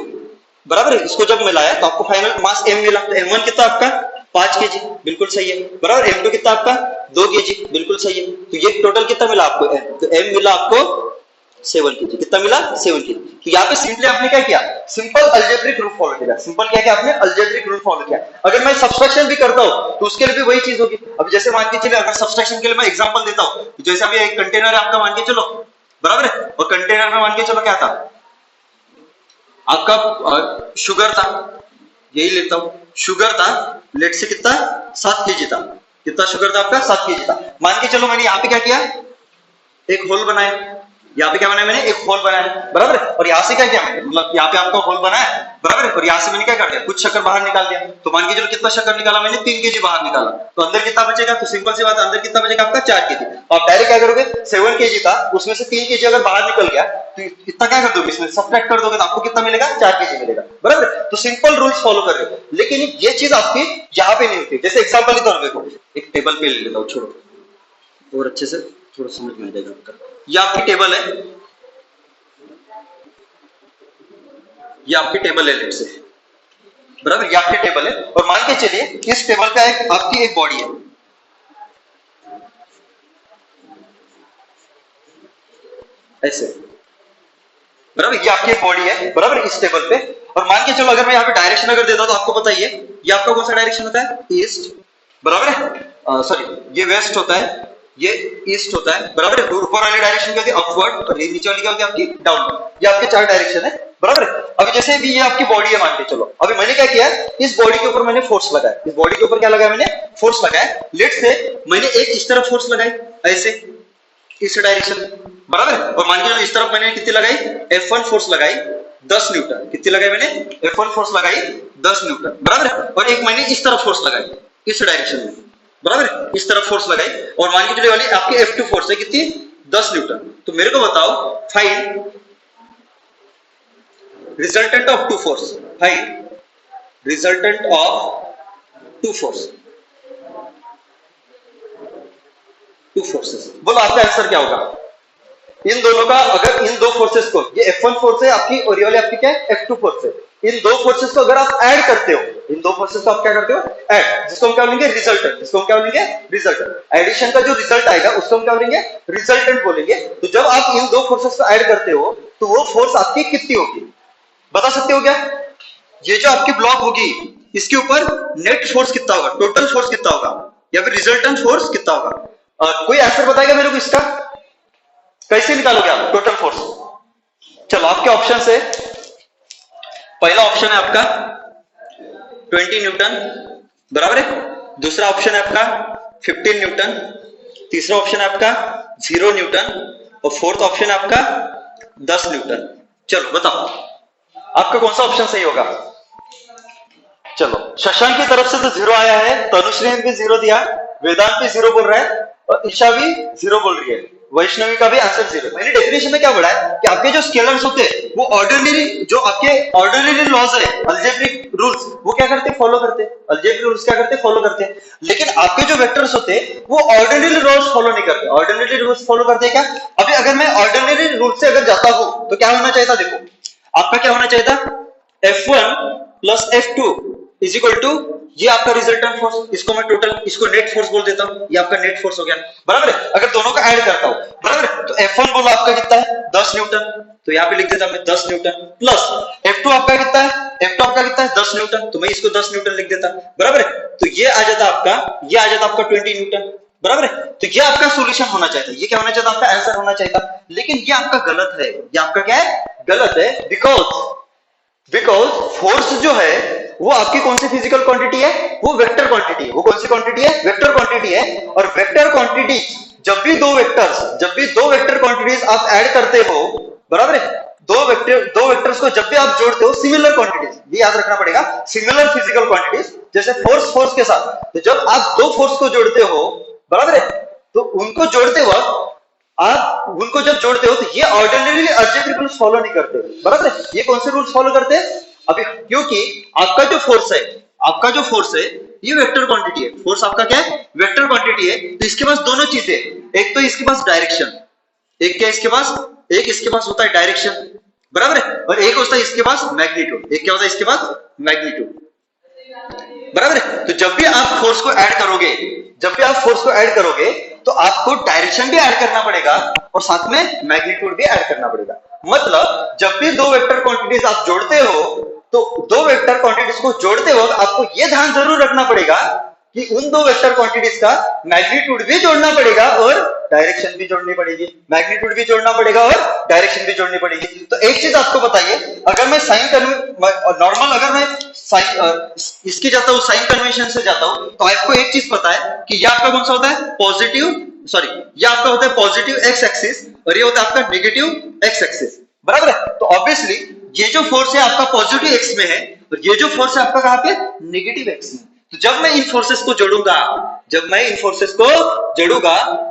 बराबर है, इसको जब मिलाया तो आपको फाइनल मास m मिला। तो m1 कितना आपका? 5 kg, बिल्कुल सही है, बराबर। m2 कितना आपका? 2 kg, बिल्कुल सही है। तो ये टोटल कितना मिला आपको? m। तो m मिला आपको 7 kg। कितना मिला? 7 kg। तो यहाँ पे सिंपली आपने क्या किया? सिंपल अल्जेब्रिक रूल फॉलो किया। सिंपल क्या किया आपने? अल्जेब्रिक रूल फॉलो किया। अगर मैं सब्सट्रैक्शन भी करता हूँ तो उसके लिए भी वही चीज होगी। अब जैसे मान के चलिए, अगर सब्सट्रैक्शन के लिए मैं एग्जांपल देता हूँ, तो जैसे अभी एक कंटेनर है आपका, मान के चलो, बराबर है। और कंटेनर में मान के चलो क्या था आपका? शुगर था, यही लेता हूं, शुगर था, लेट से कितना? 7 kg था। कितना शुगर था आपका? 7 kg था। मान के चलो मैंने यहाँ पे क्या किया? एक होल बनाया। यहाँ पे क्या बनाया मैंने? एक होल बनाया, बराबर है। और यहाँ से क्या किया मैंने? मतलब यहाँ पे आपका होल बनाया, बराबर है। और यहाँ से मैंने क्या कर दिया? कुछ शक्कर बाहर निकाल दिया। तो मान के चलो कितना शक्कर निकाला मैंने? 3 kg बाहर निकाला। तो अंदर कितना बचेगा? तो सिंपल सी बात है, अंदर कितना बचेगा आपका? 4 kg। तो आप डायरेक्ट क्या करोगे? 7 kg था, उसमें से 3 kg अगर बाहर निकल गया तो कितना क्या कर दोगे? इसमें सब्ट्रैक्ट कर दोगे तो आपको कितना मिलेगा? 4 kg मिलेगा, बराबर। तो सिंपल रूल्स फॉलो कर रहे हो। लेकिन ये चीज आपकी यहाँ पे नहीं होती। जैसे एग्जाम्पल के तौर पे देखो, एक टेबल पे ले लेता हूँ, छोड़ो और अच्छे से थोड़ा समझ में आ जाएगा आपका। ये आपकी टेबल है, ये आपकी टेबल है, लेट से, बराबर, ये आपकी टेबल है। और मान के चलिए इस टेबल का आपकी एक बॉडी है, ऐसे, बराबर। ये आपकी एक बॉडी है, बराबर, इस टेबल पे। और मान के चलो अगर मैं यहाँ पे डायरेक्शन अगर देता हूं तो आपको पता ही है ये आपका कौन सा डायरेक्शन होता है? ईस्ट, बराबर है। सॉरी, ये वेस्ट होता है, ये ईस्ट होता है, बराबर है। ऊपर वाली डायरेक्शन क्या होती है? अपवर्ड। और ये नीचे वाली क्या होती है आपकी? डाउनवर्ड। ये आपके 4 डायरेक्शन है, बराबर है। अभी जैसे भी ये आपकी बॉडी है, मान के चलो अभी मैंने क्या किया? इस बॉडी के ऊपर मैंने फोर्स लगाया। इस बॉडी के ऊपर क्या लगाया मैंने? फोर्स लगाया। लेट से मैंने एक इस तरफ फोर्स लगाई, ऐसे, इस डायरेक्शन में, बराबर है। और मान के चलो इस तरफ मैंने कितनी लगाई? F1 फोर्स लगाई 10 न्यूटन। कितनी लगाई मैंने? F1 फोर्स लगाई 10 न्यूटन, बराबर है। और एक मैंने इस तरफ फोर्स लगाई, इस डायरेक्शन में, बराबर है, इस तरफ फोर्स लगाई। और मान के चलिए वाली आपकी F2 फोर्स है कितनी? 10 न्यूटन। तो मेरे को बताओ, find resultant of two force. Find resultant of two force, two forces. बोलो आपका आंसर क्या होगा? इन दोनों का, अगर इन दो फोर्सेस को, ये F1 फोर्स है आपकी और ये वाली आपकी क्या है? F2 फोर्स है। इन दो फोर्सेस को अगर आप ऐड करते हो, इन दो फोर्सेस को आप क्या करते हो? ऐड, जिसको हम क्या बोलेंगे? रिजल्टेंट। जिसको हम क्या बोलेंगे? रिजल्टेंट। एडिशन का जो रिजल्ट आएगा उसको हम क्या बोलेंगे? रिजल्टेंट बोलेंगे। तो जब आप इन दो फोर्सेस को ऐड करते हो तो वो फोर्स आपकी कितनी होगी? बता सकते हो क्या? ये जो आपकी ब्लॉक होगी इसके ऊपर नेट फोर्स कितना होगा? टोटल फोर्स कितना होगा? या फिर रिजल्टेंट फोर्स कितना होगा? कोई आंसर बताएगा मेरे को इसका? कैसे निकालोगे आप टोटल फोर्स? चलो आपके ऑप्शन है, पहला ऑप्शन है आपका 20 न्यूटन, बराबर है। दूसरा ऑप्शन है आपका 15 न्यूटन। तीसरा ऑप्शन है आपका 0 न्यूटन। और फोर्थ ऑप्शन है आपका 10 न्यूटन। चलो बताओ आपका कौन सा ऑप्शन सही होगा? चलो, शशांक की तरफ से तो 0 आया है, तनुश्री ने भी 0 दिया, वेदांत भी 0 बोल रहा है और ईशा भी 0 बोल रही है, वैष्णवी का भी आंसर 0। मैंने डेफिनेशन में क्या बोला है कि आपके जो स्केलर्स होते हैं वो ऑर्डिनरी, जो आपके ऑर्डिनरी लॉज है, अलजेब्रिक रूल्स, वो क्या करते हैं, फॉलो करते हैं। अलजेब्रिक रूल्स क्या करते हैं, फॉलो करते हैं। लेकिन आपके जो वेक्टर्स होते हैं वो ऑर्डिनरी रूल्स फॉलो नहीं करते। ऑर्डिनरी रूल्स फॉलो करते हैं क्या? अभी अगर मैं ऑर्डिनरी रूल से अगर जाता हूं तो क्या होना चाहिए था, देखो आपका क्या होना चाहिए था, F1 plus F2 is equal to, ये आपका रिजल्टेंट फोर्स, इसको मैं टोटल, इसको नेट फोर्स बोल देता हूं, ये आपका नेट फोर्स हो गया, बराबर है। अगर दोनों का ऐड करता हूं, बराबर है, तो F1 बोला आपका कितना है, 10 न्यूटन, तो यहां पे लिख देता मैं 10 न्यूटन, प्लस F2 आपका कितना है, F2 आपका कितना है, 10 न्यूटन, तो मैं इसको 10 न्यूटन लिख देता, बराबर है। तो ये आ जाता आपका, ये आ जाता आपका 20 न्यूटन, बराबर है। तो ये आपका सॉल्यूशन होना चाहिए, ये क्या होना चाहिए, आपका आंसर होना चाहिए। लेकिन ये आपका गलत है, ये आपका क्या है, गलत है, बिकॉज फोर्स जो है वो आपकी कौन सी फिजिकल क्वांटिटी है, वो वेक्टर क्वांटिटी है। वो कौन सी क्वांटिटी है, वेक्टर क्वांटिटी है। और वेक्टर क्वांटिटी, जब भी दो वेक्टर क्वांटिटीज आप ऐड करते हो, बराबर है, दो वेक्टर्स को जब भी आप जोड़ते हो, सिमिलर क्वांटिटीज, ये याद रखना पड़ेगा, सिमिलर फिजिकल क्वांटिटीज, जैसे फोर्स के साथ, तो जब आप दो फोर्स को जोड़ते हो, बराबर है, तो उनको जोड़ते वक्त आप उनको जब जोड़ते हो तो ये ऑर्डिनरी अलजेब्रिक रूल्स फॉलो नहीं करते, बराबर है। ये कौन से रूल्स फॉलो करते हैं अभी, क्योंकि आपका जो फोर्स है ये वेक्टर क्वांटिटी है। फोर्स आपका क्या है, वेक्टर क्वांटिटी है। तो इसके पास दोनों चीजें, एक तो इसके पास डायरेक्शन, एक क्या इसके पास होता है डायरेक्शन, बराबर है, और एक होता है इसके पास मैग्नीट्यूड। एक क्या होता है इसके पास, मैग्नीट्यूड, बराबर है। तो जब भी आप फोर्स को ऐड करोगे तो आपको डायरेक्शन भी ऐड करना पड़ेगा और साथ में मैग्नीट्यूड भी ऐड करना पड़ेगा। मतलब जब भी दो वेक्टर क्वांटिटीज आप जोड़ते हो तो दो वेक्टर क्वांटिटीज को जोड़ते वक्त आपको यह ध्यान जरूर रखना पड़ेगा कि उन दो वेक्टर क्वांटिटीज का मैग्नीट्यूड भी जोड़ना पड़ेगा और डायरेक्शन भी जोड़नी पड़ेगी, मैग्नीट्यूड भी जोड़ना पड़ेगा और डायरेक्शन भी जोड़नी पड़ेगी। तो एक चीज आपको बताइए, अगर मैं नॉर्मल अगर मैं इसकी जाता हूं, साइन कन्वेंशन से जाता हूं, तो आपको एक चीज पता है कि ये आपका कौन सा होता है, ये आपका होता है पॉजिटिव एक्स एक्सिस और ये होता है आपका नेगेटिव एक्स एक्सिस, बराबर है। तो ऑब्वियसली ये जो फोर्स है आपका पॉजिटिव एक्स में है और ये जो फोर्स है आपका कहां पे, नेगेटिव एक्स में। तो जब मैं इन फोर्सेस को जोड़ूंगा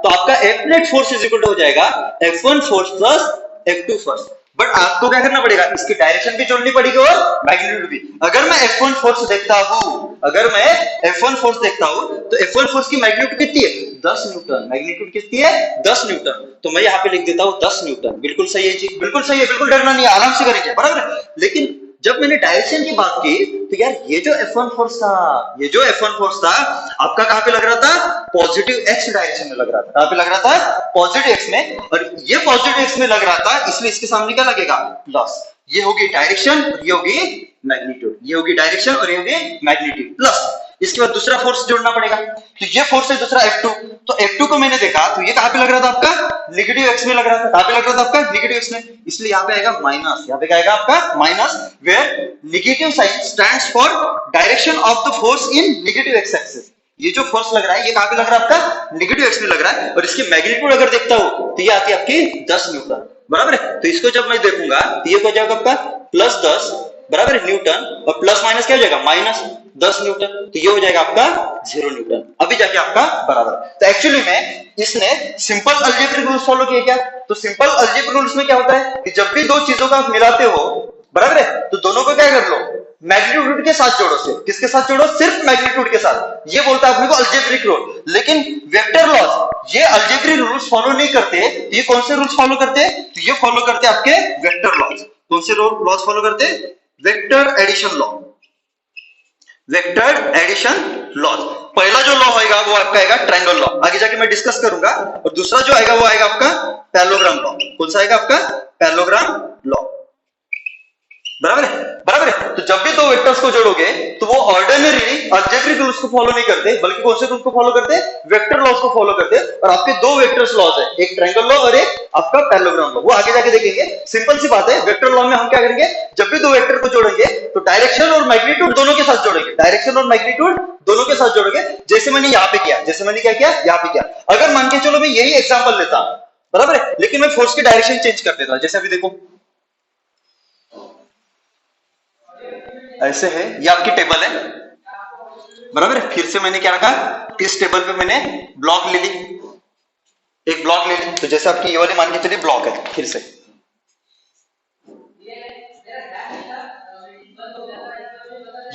तो आपका F net force is equal to हो जाएगा F1 force plus F2 force. But आपको क्या करना पड़ेगा, इसकी डायरेक्शन भी जोड़नी पड़ेगी और मैग्नीट्यूड भी। अगर मैं F1 फोर्स देखता हूं तो F1 फोर्स की मैग्नीट्यूड कितनी है, 10 न्यूटन, मैग्नीट्यूड कितनी है, 10 न्यूटन। तो मैं यहाँ पे लिख देता हूं 10 न्यूटन। बिल्कुल सही है जी, बिल्कुल सही है, बिल्कुल डरना नहीं है, आराम से करेंगे, बराबर है। लेकिन जब मैंने डायरेक्शन की बात की तो यार ये जो F1 फोर्स था आपका कहां पे लग रहा था, पॉजिटिव एक्स डायरेक्शन में लग रहा था। कहां पे लग रहा था, पॉजिटिव एक्स में, और ये पॉजिटिव एक्स में लग रहा था, इसलिए इसके सामने क्या लगेगा, प्लस। ये होगी डायरेक्शन और ये होगी मैग्नीट्यूड, ये होगी डायरेक्शन और ये होगी मैग्नीट्यूड, प्लस इसके बाद दूसरा फोर्स जोड़ना पड़ेगा। तो ये फोर्स है दूसरा F2, तो F2 को मैंने देखा तो ये कहां पे लग रहा था आपका, नेगेटिव एक्स में लग रहा था। कहां पे लग रहा था आपका, नेगेटिव एक्स में, इसलिए यहां पे आएगा माइनस, यहां पे क्या आएगा आपका minus, where negative sign stands for direction of the force in negative X axis. ये जो फोर्स लग रहा है ये कहां पे लग रहा है आपका, नेगेटिव एक्स में लग रहा है, और इसकी मैग्नीट्यूड अगर देखता हूं तो ये आती है आपकी 10 न्यूटन, बराबर है। तो इसको जब मैं देखूंगा तो ये हो जाएगा आपका प्लस 10, बराबर है, न्यूटन, और प्लस माइनस क्या हो जाएगा, माइनस 10 न्यूटन, तो ये हो जाएगा आपका 0 न्यूटन। अभी जाके आपका बराबर। तो एक्चुअली में इसने सिंपल अलजेब्रिक रूल्स फॉलो किए क्या, तो सिंपल अलजेब्रिक रूल्स में क्या होता है कि जब भी दो चीजों का आप मिलाते हो, बराबर है, तो दोनों को क्या कर लो, मैग्नीट्यूड के साथ जोड़ो। सिर्फ किसके साथ जोड़ो, सिर्फ मैग्नीट्यूड के साथ। ये बोलता है अपने को अलजेब्रिक रूल। लेकिन वेक्टर लॉज ये अलजेब्रिक रूल्स फॉलो नहीं करते। ये कौन से रूल्स फॉलो करते हैं, तो ये फॉलो करते हैं आपके वेक्टर लॉज। कौन से लॉज फॉलो करते हैं, vector addition law, vector addition law. पहला जो लॉ होगा वो आपका आएगा ट्रायंगल लॉ, आगे जाके मैं डिस्कस करूंगा। और दूसरा जो आएगा वो आएगा आपका पैरेललोग्राम लॉ। कौन सा आएगा आपका, पैरेललोग्राम लॉ, बराबर है, बराबर है। तो जब भी दो वेक्टर्स को जोड़ोगे तो वो ऑर्डिनरी अलजेब्रिक रूल्स को फॉलो नहीं करते, बल्कि कौन से रूल्स को फॉलो करते हैं, वेक्टर लॉज को फॉलो करते हैं। और आपके दो वेक्टर्स लॉज है, एक ट्रायंगल लॉ और एक आपका पैरेललोग्राम लॉ, वो आगे जाके देखेंगे। सिंपल सी बात है, वेक्टर लॉ में हम क्या करेंगे, जब भी दो वेक्टर को जोड़ेंगे तो डायरेक्शन और मैग्नीट्यूड दोनों के साथ जोड़ेंगे, डायरेक्शन और मैग्नीट्यूड दोनों के साथ जोड़ेंगे। जैसे मैंने यहाँ पे किया, जैसे मैंने क्या किया, यहाँ पे किया। अगर मान के चलो मैं यही एग्जाम्पल लेता, बराबर है, लेकिन मैं फोर्स की डायरेक्शन चेंज कर देता। जैसे अभी देखो ऐसे है, ये आपकी टेबल है, बराबर है। फिर से मैंने क्या रखा, इस टेबल पे मैंने ब्लॉक ले ली, एक ब्लॉक ले ली, तो जैसे आपकी ये वाली मान के चलिए ब्लॉक है, फिर से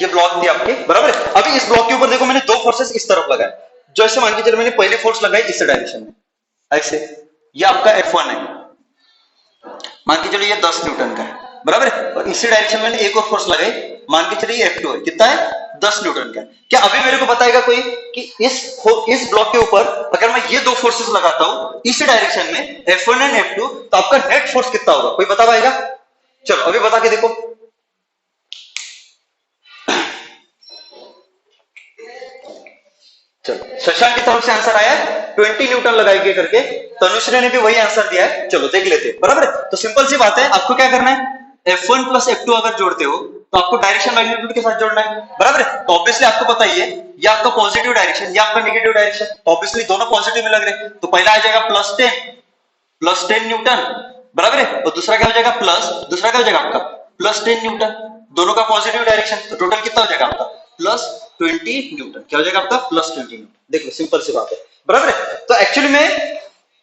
ये ब्लॉक थी आपके, बराबर है। अभी इस ब्लॉक के ऊपर देखो मैंने दो फोर्सेस इस तरफ लगाए, जो ऐसे मान के चलो मैंने पहली फोर्स लगाई इस डायरेक्शन में ऐसे, ये आपका F1 है, मान के चलो ये 10 न्यूटन का है, बराबर है। और इसी डायरेक्शन में एक और फोर्स लगाई, मान के चलिए F2 है, कितना है 10 न्यूटन का। क्या अभी मेरे को बताएगा कोई कि इस ब्लॉक के ऊपर अगर मैं ये दो फोर्सेस लगाता हूं इस डायरेक्शन में F1 एंड F2, तो आपका नेट फोर्स कितना होगा, कोई बता पाएगा? चलो अभी बता के देखो। चलो शशांक की तरफ से आंसर आया 20 न्यूटन लगाएंगे करके, तनुश्री ने भी वही आंसर दिया है। चलो देख लेते हैं, बराबर है। तो सिंपल सी बात है, आपको क्या करना है, F1 प्लस F2 अगर जोड़ते हो तो आपको डायरेक्शन मैग्नीट्यूड के साथ जोड़ना है, बराबर है। तो ऑब्वियसली आपको पता ही है, ये आपका पॉजिटिव डायरेक्शन, ये आपका नेगेटिव डायरेक्शन, तो ऑब्वियसली दोनों पॉजिटिव में लग रहे हैं, तो पहला आ जाएगा प्लस 10 न्यूटन, बराबर है। और दूसरा क्या हो जाएगा दूसरा क्या हो जाएगा आपका प्लस 10 न्यूटन, दोनों का पॉजिटिव डायरेक्शन, तो टोटल कितना हो जाएगा आपका प्लस 20 न्यूटन। क्या हो जाएगा आपका प्लस 20 न्यूटन। देखो सिंपल सी बात है, बराबर है। तो एक्चुअली में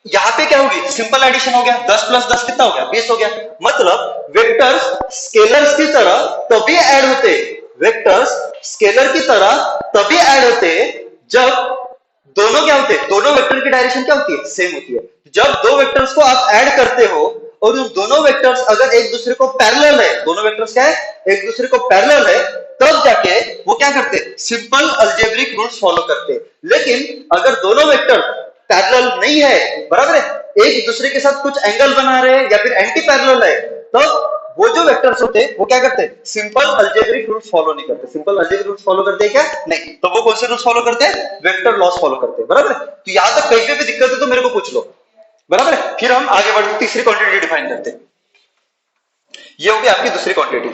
यहाँ पे क्या होगी, सिंपल एडिशन हो गया, 10 प्लस 10 कितना हो गया 20 हो गया। मतलब वेक्टर्स स्केलर्स की तरह तभी ऐड होते, वेक्टर्स स्केलर की तरह तभी ऐड होते जब दोनों क्या होते, दोनों वेक्टर की डायरेक्शन क्या होती है, सेम होती है। जब दो वेक्टर्स को आप ऐड करते हो और उन दोनों वेक्टर्स अगर एक दूसरे को पैरेलल है, दोनों वेक्टर्स क्या है एक दूसरे को पैरेलल है, तब जाके वो क्या करते, सिंपल अलजेब्रिक रूल्स फॉलो करते। लेकिन अगर दोनों वेक्टर पैरेलल नहीं है, बराबर है, एक दूसरे के साथ कुछ एंगल बना रहे हैं या फिर एंटी पैरेलल है, तब वो जो वेक्टर्स होते हैं वो क्या करते हैं, सिंपल अलजेब्रिक रूल्स फॉलो नहीं करते। सिंपल अलजेब्रिक रूल्स फॉलो करते हैं क्या, नहीं। तो वो कौन से रूल्स फॉलो करते हैं, वेक्टर लॉस फॉलो करते हैं, बराबर है। तो यहां तक कहीं पे भी दिक्कत है तो मेरे को पूछ लो, बराबर है। फिर हम आगे बढ़ते तीसरी क्वांटिटी डिफाइन करते हैं, ये होगी आपकी दूसरी क्वांटिटी।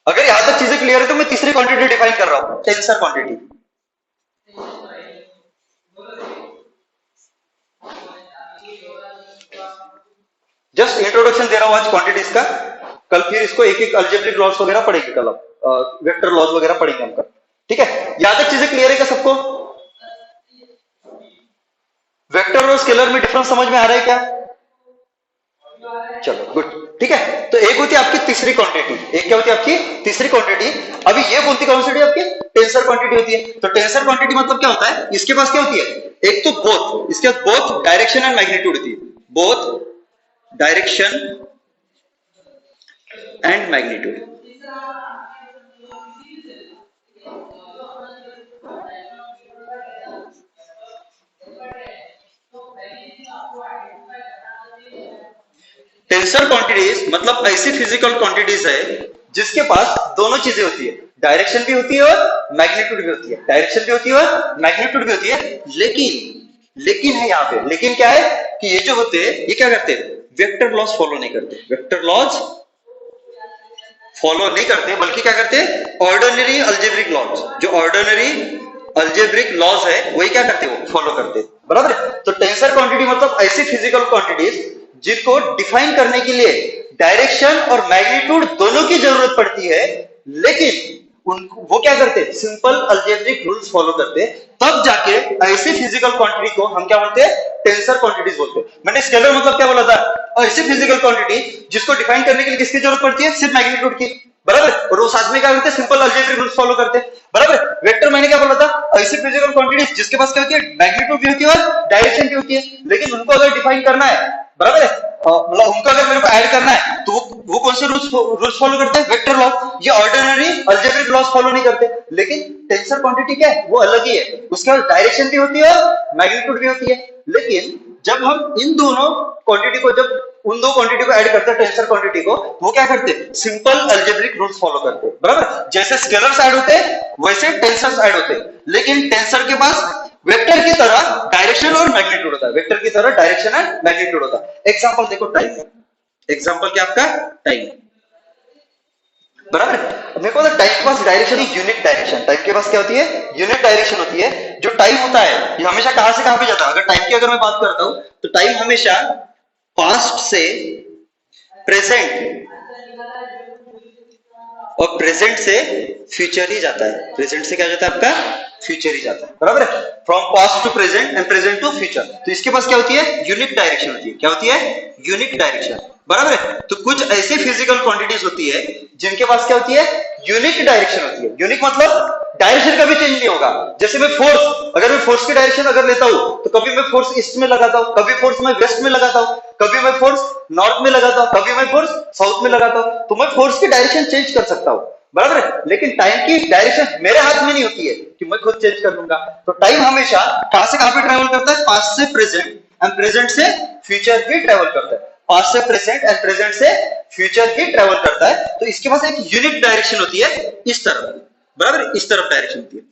अगर यहां तक चीजें क्लियर है तो मैं तीसरी क्वांटिटी डिफाइन कर रहा हूं, टेंसर क्वांटिटी। जस्ट इंट्रोडक्शन दे रहा हूं आज क्वांटिटीज का, कल फिर इसको एक एक अलजेब्रिक लॉस वगैरह पढ़ेंगे, कल आप वेक्टर लॉस वगैरह पढ़ेंगे हम कल, ठीक है। यहां तक चीजें क्लियर है क्या सबको? वेक्टर और स्केलर में डिफरेंस समझ में आ रहा है क्या? चलो गुड, ठीक है। तो एक होती है आपकी तीसरी क्वांटिटी, एक क्या होती है आपकी तीसरी क्वांटिटी। अभी ये कौन सी क्वांटिटी आपकी टेंसर क्वांटिटी होती है। तो टेंसर क्वांटिटी मतलब क्या होता है, इसके पास क्या होती है, एक तो बोथ, इसके पास बोथ डायरेक्शन एंड मैग्नीट्यूड होती है, both direction and magnitude. Tensor quantities मतलब ऐसी फिजिकल क्वांटिटीज है जिसके पास दोनों चीजें होती है, डायरेक्शन भी होती है और मैग्नीट्यूड भी होती है, डायरेक्शन भी होती है और मैग्नीट्यूड भी होती है। लेकिन है यहाँ पे, लेकिन क्या है कि ये जो होते हैं ये क्या करते हैं, वेक्टर लॉस फॉलो नहीं करते, वेक्टर लॉस फॉलो नहीं करते, बल्कि क्या करते हैं ऑर्डिनरी अलजेब्रिक लॉज, जो ऑर्डिनरी अलजेब्रिक लॉज है वही क्या करते हैं, वो फॉलो करते हैं, बराबर है। तो टेंसर क्वांटिटी मतलब ऐसी फिजिकल क्वांटिटीज जिनको डिफाइन करने के लिए डायरेक्शन और मैग्नीट्यूड दोनों की जरूरत पड़ती है, लेकिन वो क्या करते हैं, सिंपल अलजेब्रिक रूल्स फॉलो करते हैं, तब जाके ऐसी फिजिकल क्वांटिटी को हम क्या बोलते हैं, टेंसर क्वांटिटीज बोलते हैं। मैंने स्केलर मतलब क्या बोला था, ऐसी फिजिकल क्वांटिटी जिसको डिफाइन करने के लिए किसकी जरूरत पड़ती है, सिर्फ मैग्नीट्यूड की, बराबर। और वो साथ में क्या करते हैं, सिंपल अलजेब्रिक रूल्स फॉलो करते हैं, बराबर। वेक्टर मैंने क्या बोला था, ऐसी फिजिकल क्वांटिटीज जिसके पास क्या होती है, मैग्नीट्यूड भी होती है और डायरेक्शन भी होती है, लेकिन उनको अगर डिफाइन करना है, बराबर है, मतलब उनको अगर मेरे को ऐड करना है तो वो कौन से रूल्स फॉलो करते हैं, वेक्टर लॉ। ये ऑर्डिनरी अलजेब्रिक लॉस फॉलो नहीं करते, लेकिन टेंसर क्वांटिटी क्या है, वो अलग ही है, उसके बाद डायरेक्शन भी होती है और मैग्नीट्यूड भी होती है। लेकिन जब हम इन दोनों क्वांटिटी को, जब उन दो क्वांटिटी को ऐड करते हैं टेंसर क्वांटिटी को, वो क्या करते हैं, सिंपल अलजेब्रिक रूल्स फॉलो करते हैं, बराबर। जैसे स्केलर्स ऐड होते हैं वैसे टेंसर्स ऐड होते हैं, लेकिन टेंसर के पास वेक्टर की तरह डायरेक्शन और मैग्नीट्यूड होता है, वेक्टर की तरह डायरेक्शन एंड मैग्नीट्यूड होता है। एग्जांपल देखो, टाइम, एग्जांपल क्या आपका टाइम, बराबर। मेरे को टाइम के पास डायरेक्शन ही यूनिट डायरेक्शन, टाइम के पास क्या होती है, यूनिट डायरेक्शन होती है। जो टाइम होता है ये हमेशा कहां से कहां पे जाता है, अगर टाइम की अगर मैं बात करता हूं तो टाइम हमेशा पास्ट से प्रेजेंट और प्रेजेंट से फ्यूचर ही जाता है, प्रेजेंट से क्या जाता है आपका, फ्यूचर ही जाता है, बराबर है। From past to present and present to future, तो इसके पास क्या होती है, यूनिक डायरेक्शन होती है, क्या होती है, यूनिक डायरेक्शन, बराबर है। तो कुछ ऐसी फिजिकल क्वांटिटीज होती है जिनके पास क्या होती है, यूनिक डायरेक्शन होती है। यूनिक मतलब डायरेक्शन कभी चेंज नहीं होगा। जैसे मैं फोर्स, अगर मैं फोर्स की डायरेक्शन अगर लेता हूं तो कभी मैं फोर्स ईस्ट में लगाता हूं, कभी फोर्स मैं वेस्ट में लगाता हूं, कभी मैं फोर्स नॉर्थ में लगाता हूं, कभी मैं फोर्स साउथ में लगाता हूं, तो मैं फोर्स की डायरेक्शन चेंज कर सकता हूं, बराबर है। लेकिन टाइम की डायरेक्शन मेरे हाथ में नहीं होती है कि मैं खुद चेंज कर लूंगा। तो टाइम हमेशा कहां से कहां पे ट्रेवल करता है, पास्ट से प्रेजेंट एंड प्रेजेंट से फ्यूचर भी ट्रेवल करता है, पास्ट से प्रेजेंट एंड प्रेजेंट से फ्यूचर ही ट्रेवल करता है। तो इसके पास एक यूनिक डायरेक्शन होती है इस तरफ, बराबर, इस तरफ डायरेक्शन होती है,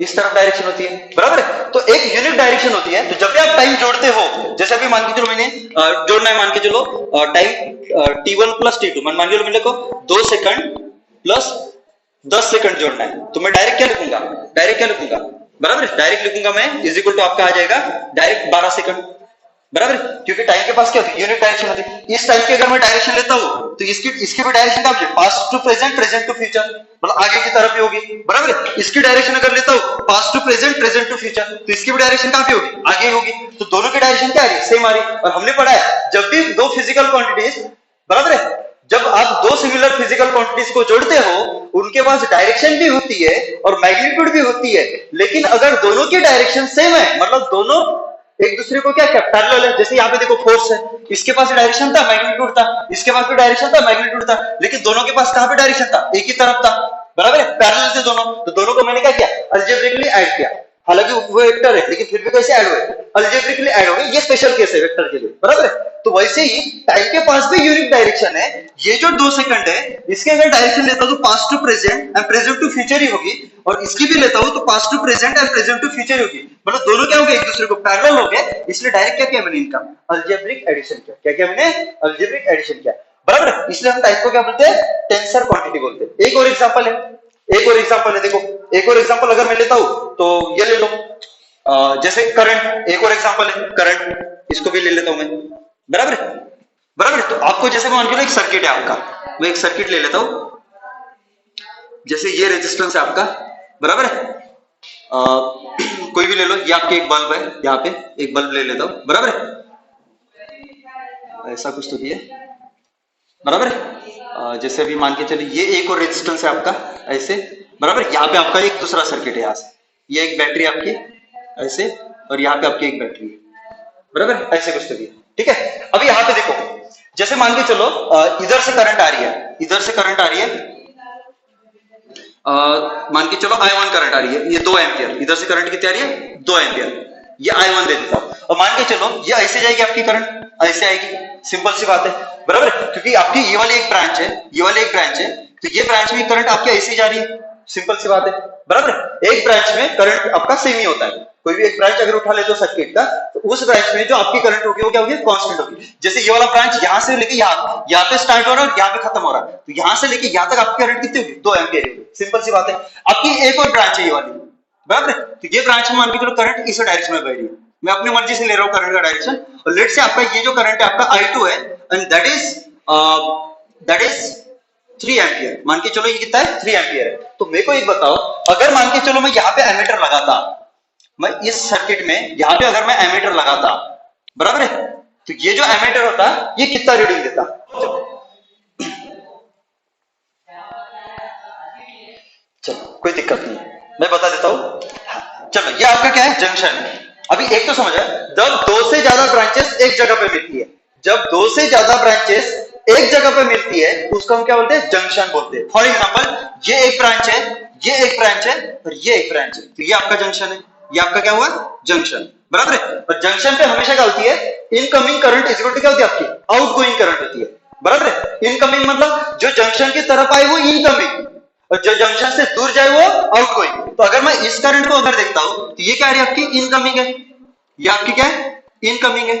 इस तरफ डायरेक्शन होती है, बराबर है। तो एक यूनिक डायरेक्शन होती है। तो जब भी आप टाइम जोड़ते हो, जैसे अभी मान के चलो मैंने जोड़ना है, मान के चलो टाइम t1 प्लस t2, मान के चलो मेरे को 2 सेकंड प्लस 10 सेकंड जोड़ना है, तो मैं डायरेक्ट क्या लिखूंगा, डायरेक्ट क्या लिखूंगा, बराबर, डायरेक्ट लिखूंगा मैं इज इक्वल टू आपका आ जाएगा डायरेक्ट 12 सेकंड, बराबर, क्योंकि टाइम के पास क्या होती है, यूनिट डायरेक्शन होती है। इस टाइप की अगर मैं डायरेक्शन लेता हूं तो इसकी भी डायरेक्शन क्या होगी, past to present, present to future, मतलब आगे की तरफ ही होगी, बराबर। इसकी डायरेक्शन अगर लेता हूं past to present, present to future, तो इसकी भी डायरेक्शन कहां पे होगी, आगे होगी। तो दोनों की डायरेक्शन क्या आ रही है, सेम आ रही है। और हमने पढ़ा है जब भी दो फिजिकल क्वांटिटीज, बराबर है, जब आप दो सिमिलर फिजिकल क्वांटिटीज को जोड़ते हो उनके पास डायरेक्शन भी होती है और मैग्नीट्यूड भी होती है, लेकिन अगर दोनों की डायरेक्शन सेम है, मतलब दोनों एक दूसरे को क्या क्या पैरेलल है। जैसे यहाँ पे देखो फोर्स है, इसके पास डायरेक्शन था, मैग्नीट्यूड था, इसके पास भी डायरेक्शन था, मैग्नीट्यूड था, लेकिन दोनों के पास कहां पे डायरेक्शन था, एक ही तरफ था, बराबर है, पैरेलल थे दोनों। तो दोनों को मैंने क्या किया, अलजेब्रिकली ऐड किया, हालांकि वो वेक्टर है लेकिन फिर भी कैसे ऐड हुए, अलजेब्रिकली ऐड हो गए। ये स्पेशल केस है वेक्टर के लिए, बराबर है। तो वैसे ही टाइम के पास भी यूनिक डायरेक्शन है। ये जो 2 सेकंड है इसके अगर डायरेक्शन लेता हूं तो past to present and present to future ही होगी, और इसकी भी लेता हूं तो past to present and present to future होगी, मतलब दोनों क्या हो गए, एक दूसरे को पैरेलल हो गए। इसलिए डायरेक्ट क्या किया मैंने, इनका अलजेब्रिक एडिशन किया। क्या किया मैंने, अलजेब्रिक एडिशन किया, बराबर। इसलिए हम टाइप को क्या बोलते हैं, टेंसर क्वांटिटी बोलते हैं। एक और एग्जांपल है, एक और एग्जांपल है, देखो एक और एग्जांपल अगर मैं लेता हूं तो ये ले लो, जैसे करंट, एक और एग्जांपल है करंट, इसको भी ले लेता हूं मैं, बराबर, बराबर। तो आपको जैसे मान लो एक सर्किट है आपका, मैं एक सर्किट ले लेता हूं, जैसे ये रेजिस्टेंस है आपका, बराबर है, कोई भी ले लो, ये आपके एक बल्ब है, यहाँ पे एक बल्ब ले लेता हूं, बराबर है, ऐसा कुछ तो दिया, बराबर है। जैसे अभी मान के चलिए ये एक और रेजिस्टेंस है आपका ऐसे, बराबर। यहाँ पे आपका एक दूसरा सर्किट है, यहाँ से ये एक बैटरी आपकी ऐसे, और यहाँ पे आपकी एक बैटरी है, बराबर, ऐसे कुछ तो दिया, ठीक है। अभी यहाँ पे देखो, जैसे मान के चलो इधर से करंट आ रही है, इधर से करंट आ रही है, मान के चलो I1 करंट आ रही है, ये 2 एम्पियर, इधर से करंट कितनी आ रही है, 2 एम्पियर, ये I1 दे देता हूं। और मान के चलो ये ऐसे जाएगी आपकी करंट, ऐसे आएगी, सिंपल सी बात है, बराबर, क्योंकि आपकी ये वाली एक ब्रांच है, ये वाली एक ब्रांच है, तो ये ब्रांच में करंट आपकी ऐसे जा रही है, सिंपल सी बात है, बराबर। एक ब्रांच में करंट आपका सेम ही होता है, कोई भी एक ब्रांच अगर उठा ले तो सर्किट का, तो उस ब्रांच में जो आपकी करंट होगी वो क्या होगी, कांस्टेंट होगी। जैसे ये वाला ब्रांच यहाँ से लेके यहाँ पे स्टार्ट हो रहा है और यहाँ पे खत्म हो रहा है, तो यहाँ से लेके यहाँ तक आपकी करंट कितनी होगी, 2 एम्पियर होगी, सिंपल सी बात है। आपकी एक और ब्रांच है ये वाली, बराबर, तो ये ब्रांच में मान के चलो करंट इस डायरेक्शन में बह रही है, मैं अपनी मर्जी से ले रहा हूँ करंट का डायरेक्शन, और लेट से आपका ये जो करंट है आपका I2 है, एंड दैट इज 3 एम्पियर, मान के चलो ये कितना है, 3 एम्पियर है। तो मेरे को एक बताओ, अगर मान के चलो मैं यहाँ पे एमीटर लगाता, मैं इस सर्किट में यहाँ पे अगर मैं एमीटर लगाता, बराबर है, तो ये जो एमीटर होता ये कितना रीडिंग देता, चलो कोई दिक्कत नहीं, मैं बता देता हूं। चलो ये आपका क्या है, जंक्शन है। अभी एक तो समझ है, जब 2 से ज्यादा ब्रांचेस एक जगह पे मिलती है, जब 2 से ज्यादा ब्रांचेस एक जगह पे मिलती है उसको हम क्या बोलते हैं, जंक्शन बोलते हैं। फॉर एग्जांपल ये एक ब्रांच है, ये एक ब्रांच है और ये एक ब्रांच है, तो ये आपका जंक्शन है, ये आपका क्या हुआ, जंक्शन, बराबर है। और जंक्शन पे हमेशा क्या होती है, incoming current is equal to क्या होती है आपकी, आउटगोइंग करंट होती है, बराबर है। इनकमिंग मतलब जो जंक्शन की तरफ आए वो इनकमिंग, और जो जंक्शन से दूर जाए वो आउटगोइंग। तो अगर मैं इस करंट को अगर देखता हूं तो ये क्या आ रही है आपकी, इनकमिंग है, ये आपकी क्या है, इनकमिंग है,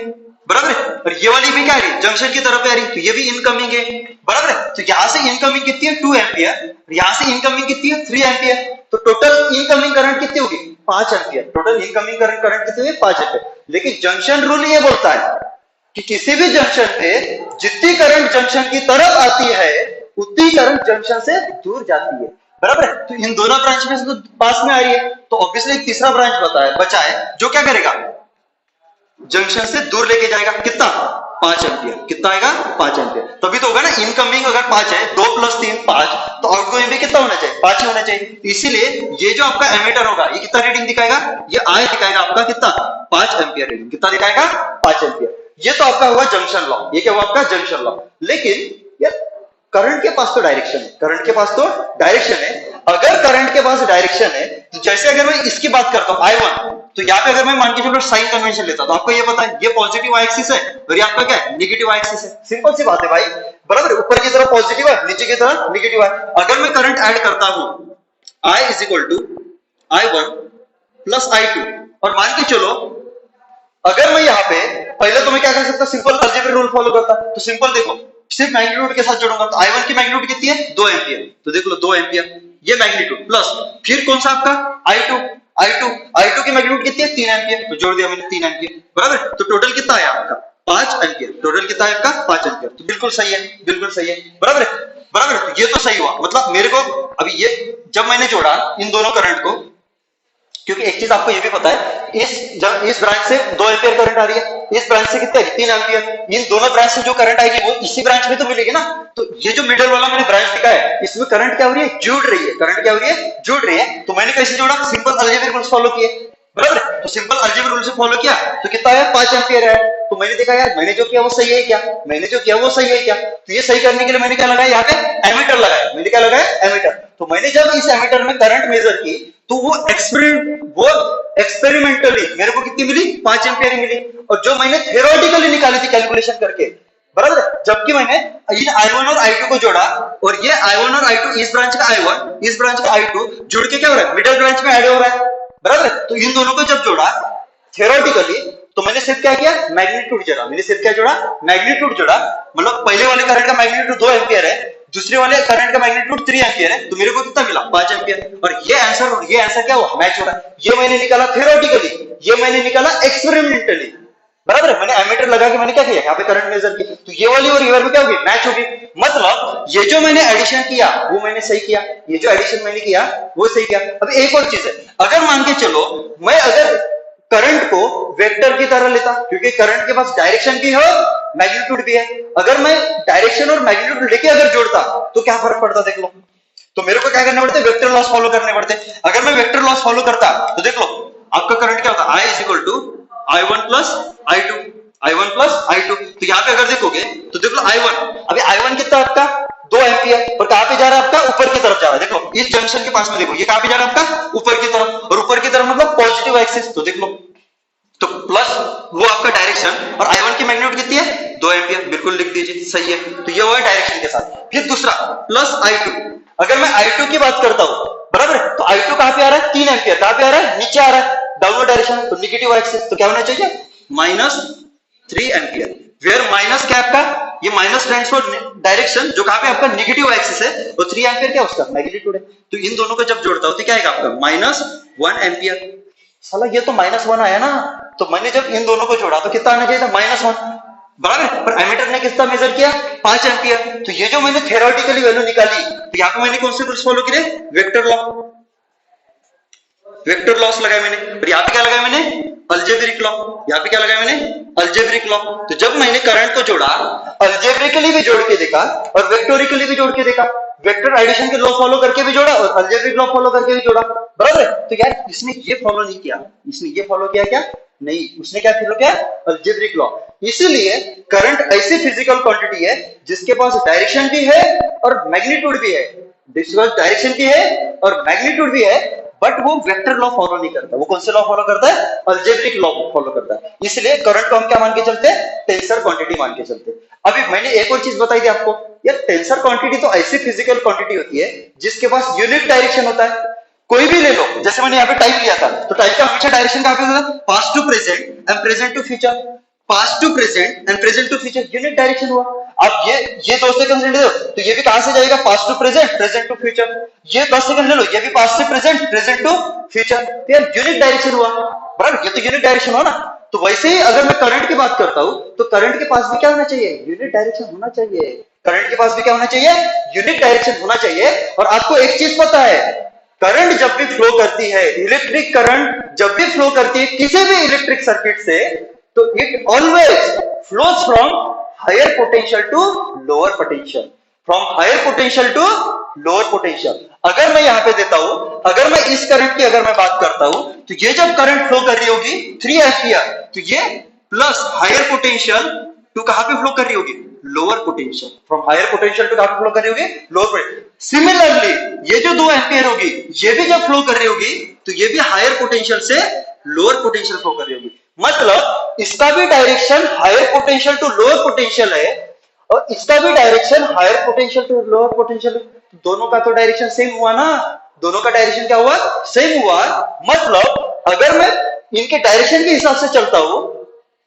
बराबर है। और ये वाली भी क्या आ रही है, जंक्शन की तरफ आ रही है, तो ये भी इनकमिंग है, बराबर है। तो यहां से इनकमिंग कितनी है, 2 एम्पियर, यहां से इनकमिंग कितनी है, 3 एम्पियर, तो टोटल इनकमिंग करंट कितनी होगी, 5 एम्पियर, टोटल इनकमिंग करंट कितनी है, 5 एम्पियर। लेकिन जंक्शन रूल ये बोलता है कि किसी भी जंक्शन पे जितनी करंट जंक्शन की तरफ आती है उतनी करंट जंक्शन से दूर जाती है, बराबर है। तो इन दोनों ब्रांच में से तो पास में आ रही है, तो ऑब्वियसली एक तीसरा ब्रांच बचा है जो क्या करेगा, जंक्शन से दूर लेके जाएगा। कितना, 5 एम्पियर। कितना आएगा, 5 एम्पियर। तभी तो होगा ना, इनकमिंग अगर 5 है, 2 + 3 5, तो आउटगोइंग भी कितना होना चाहिए, 5 ही होना चाहिए। इसीलिए ये जो आपका एमीटर होगा ये कितना रीडिंग दिखाएगा, ये आई दिखाएगा आपका कितना, 5 एम्पियर रीडिंग। कितना दिखाएगा, 5 एम्पियर। ये तो आपका हुआ जंक्शन लॉ, ये क्या हुआ आपका जंक्शन लॉ। लेकिन यार करंट के पास तो डायरेक्शन है, करंट के पास तो डायरेक्शन है। अगर करंट के पास डायरेक्शन है तो जैसे अगर मैं इसकी बात करता हूं I1, तो यहाँ पे अगर मैं मान के चलो साइन कन्वेंशन लेता, तो आपको ये पता है ये पॉजिटिव y एक्सिस है और ये आपका क्या है, नेगेटिव y एक्सिस है। सिंपल सी बात है भाई, बराबर। ऊपर की तरफ पॉजिटिव है, नीचे की तरफ नेगेटिव है। अगर मैं करंट ऐड करता हूं I = I1 + I2, और मान के चलो अगर मैं यहाँ पे पहले तो मैं क्या कर सकता, सिंपल अलजेब्रिक रूल फॉलो करता। तो सिंपल देखो, सिर्फ मैग्नीट्यूड के साथ जोड़ूंगा, तो I1 की मैग्नीट्यूड कितनी है, 2 एम्पियर। तो देख लो 2 एम्पियर, ये मैग्नीट्यूड प्लस फिर कौन सा आपका I2 की मैग्नीट्यूड कितनी है, 3 एम्पियर। तो जोड़ दिया मैंने 3 एम्पियर, बराबर। तो टोटल कितना आया आपका, 5 एम्पियर। टोटल कितना है आपका, 5 एम्पियर। तो बिल्कुल सही है, बिल्कुल सही है, बराबर बराबर। तो ये तो सही हुआ, मतलब मेरे को अभी ये जब मैंने जोड़ा इन दोनों करंट को, क्योंकि एक चीज आपको ये भी पता है, इस ब्रांच से 2 एम्पियर करंट आ रही है, इस ब्रांच से कितने 3 एम्पियर। इन दोनों ब्रांच से जो करंट आएगी वो इसी ब्रांच में तो मिलेगी ना। तो ये जो मिडल वाला मैंने ब्रांच लिखा है, इसमें करंट क्या हो रही है, जुड़ रही है। करंट क्या हो रही है, जुड़ रही है। तो मैंने कैसे जोड़ा, सिंपल अलजेब्रिक रूल्स फॉलो किए, बराबर। तो सिंपल अलजेब्रिक रूल से फॉलो किया तो कितना आया, 5 एम्पियर है। तो मैंने देखा यार मैंने जो किया वो सही है क्या, मैंने जो किया वो सही है क्या। तो ये सही करने के लिए मैंने क्या लगाया, यहाँ पे एमीटर लगाया। मैंने क्या लगाया, एमीटर। तो मैंने जब इस एमीटर में करंट मेजर की तो वो एक्सपेरिमेंटली मेरे को कितनी मिली, 5 एम्पियर मिली। और जो मैंने थ्योरेटिकली निकाली थी कैलकुलेशन करके, बराबर, जबकि मैंने इन I1 और I2 को जोड़ा, और ये I1 और I2 इस ब्रांच का I1 इस ब्रांच का I2 जुड़ के क्या हो रहा है, मिडिल ब्रांच में ऐड हो रहा है, बराबर। तो इन दोनों को जब जोड़ा थ्योरेटिकली, तो मैंने सिर्फ क्या किया, मैग्नीट्यूड जोड़ा। मैंने सिर्फ क्या जोड़ा, मैग्नीट्यूड जोड़ा। मतलब पहले वाले करंट का मैग्नीट्यूड 2 एम्पियर है, दूसरे वाले करंट का मैग्नीट्यूड 3 एम्पियर है। तो मेरे को कितना मिला, 5 एम्पियर। और ये आंसर क्या हुआ, मैच हो रहा है। ये मैंने निकाला थ्योरेटिकली, ये मैंने निकाला एक्सपेरिमेंटली, बराबर है। मैंने एमीटर लगा के मैंने क्या किया, यहाँ पे करंट मेजर की, तो ये वाली और ये वाली क्या होगी, मैच होगी। मतलब ये जो मैंने एडिशन किया वो मैंने सही किया, ये जो एडिशन मैंने किया वो सही किया। अब एक और चीज है, अगर मान के चलो मैं अगर करंट को वेक्टर की तरह लेता, क्योंकि करंट के पास डायरेक्शन भी है मैग्नीट्यूड भी है, अगर मैं डायरेक्शन और मैग्नीट्यूड लेके अगर जोड़ता तो क्या फर्क पड़ता, देख लो। तो मेरे को क्या करना पड़ता है, वेक्टर लॉस फॉलो करने पड़ते। अगर मैं वेक्टर लॉस फॉलो करता तो देख लो आपका करंट क्या होता, I = I1 + I2। तो यहाँ पे अगर देखोगे तो देख लो I1, अभी I1 कितना आपका 2 एम्पियर, और कहां पे जा रहा है आपका, ऊपर की तरफ जा रहा है। देखो इस जंक्शन के पास में देखो, ये कहां पे जा रहा है आपका, ऊपर की तरफ। और ऊपर की तरफ मतलब पॉजिटिव एक्सिस। तो देख लो, तो प्लस वो आपका डायरेक्शन, और I1 की मैग्नीट्यूड कितनी है, 2 एम्पियर। बिल्कुल लिख दीजिए, सही है। तो ये हुआ डायरेक्शन के साथ। फिर दूसरा प्लस I2, अगर मैं I2 की बात करता हूं, बराबर, तो I2 कहां पे आ रहा है, 3 एम्पियर। कहां पे आ रहा है, नीचे आ रहा है, डाउनवर्ड डायरेक्शन, तो नेगेटिव एक्सिस। तो क्या होना चाहिए, -3 एम्पियर। वेयर माइनस क्या आपका, ये माइनस स्टैंड्स फॉर डायरेक्शन, जो कहां पे आपका नेगेटिव एक्सिस है, और 3 एम्पियर क्या उसका मैग्नीट्यूड है। तो इन दोनों को जब जोड़ता हूं तो क्या आएगा आपका, -1 एम्पियर। साला ये तो -1 आया ना। तो मैंने जब इन दोनों को जोड़ा तो कितना आना चाहिए था, -1, बराबर। पर एमीटर ने कितना मेजर किया, 5 एम्पियर। तो ये जो मैंने थ्योरेटिकली वैल्यू निकाली, तो यहाँ पे मैंने कौन से रूल्स फॉलो किए, वेक्टर लॉ, वेक्टर लॉस लगाया मैंने। और यहाँ पे क्या लगाया मैंने, अलजेब्रिक लॉ। यहाँ पे क्या लगाया मैंने, अलजेब्रिक लॉ। तो जब मैंने करंट को जोड़ा, अलजेब्रिकली भी जोड़ के देखा और वेक्टोरिकली भी जोड़ के देखा, वेक्टर एडिशन के लॉ फॉलो करके भी जोड़ा और अलजेब्रिक लॉ फॉलो करके भी जोड़ा, बराबर। तो यार इसने ये फॉलो नहीं किया, इसने ये फॉलो किया क्या, नहीं, उसने क्या फॉलो किया, अलजेब्रिक लॉ। इसीलिए करंट ऐसी फिजिकल क्वांटिटी है जिसके पास डायरेक्शन भी है और मैग्नीट्यूड भी है, डायरेक्शन भी है और मैग्नीट्यूड भी है, बट वो वेक्टर लॉ फॉलो नहीं करता। वो कौन से लॉ फॉलो करता है, अलजेब्रिक लॉ फॉलो करता है। इसलिए करंट को हम क्या मान के चलते हैं, टेंसर क्वांटिटी मान के चलते हैं। अभी मैंने एक और चीज बताई थी आपको, यार टेंसर क्वांटिटी तो ऐसी फिजिकल क्वांटिटी होती है जिसके पास यूनिट डायरेक्शन होता है। कोई भी ले लो, जैसे मैंने यहाँ पे टाइम लिया था, तो टाइम का हमेशा डायरेक्शन कहां पे होता है, past to present and present to future. Past to present and present to future, unit direction हुआ। आप ये 2 सेकंड ले लो तो ये भी कहां से जाएगा, past to present, present to future. ये 10 सेकंड ले लो, ये भी पास्ट से प्रेजेंट, प्रेजेंट टू फ्यूचर। तो यार यूनिट डायरेक्शन हुआ, बराबर, ये तो यूनिट डायरेक्शन हुआ ना। तो वैसे ही अगर मैं करंट की बात करता हूं तो करंट के पास भी क्या होना चाहिए, यूनिट डायरेक्शन होना चाहिए। करंट के पास भी क्या होना चाहिए, यूनिक डायरेक्शन होना चाहिए। और आपको एक चीज पता है, करंट जब भी फ्लो करती है, इलेक्ट्रिक करंट जब भी फ्लो करती है किसी भी इलेक्ट्रिक सर्किट से, तो it always flows from higher potential to lower potential, from higher potential to lower potential. अगर मैं यहां पे देता हूं, अगर मैं इस करंट की अगर मैं बात करता हूं, तो ये जब करंट फ्लो कर रही होगी 3 एम्पियर, तो ये प्लस हायर पोटेंशियल टू कहां पे फ्लो कर रही होगी, lower potential, from higher potential to कहां पे फ्लो कर रही होगी, लोअर पोटेंशियल। सिमिलरली ये जो 2 एम्पियर होगी, ये भी जब फ्लो कर रही होगी, तो ये भी हायर पोटेंशियल से लोअर पोटेंशियल फ्लो कर रही होगी। मतलब इसका भी direction higher potential to lower potential है, और इसका भी direction higher potential to lower potential. दोनों का तो डायरेक्शन सेम हुआ ना, दोनों का डायरेक्शन क्या हुआ, सेम हुआ। मतलब अगर मैं इनके डायरेक्शन के हिसाब से चलता हूं,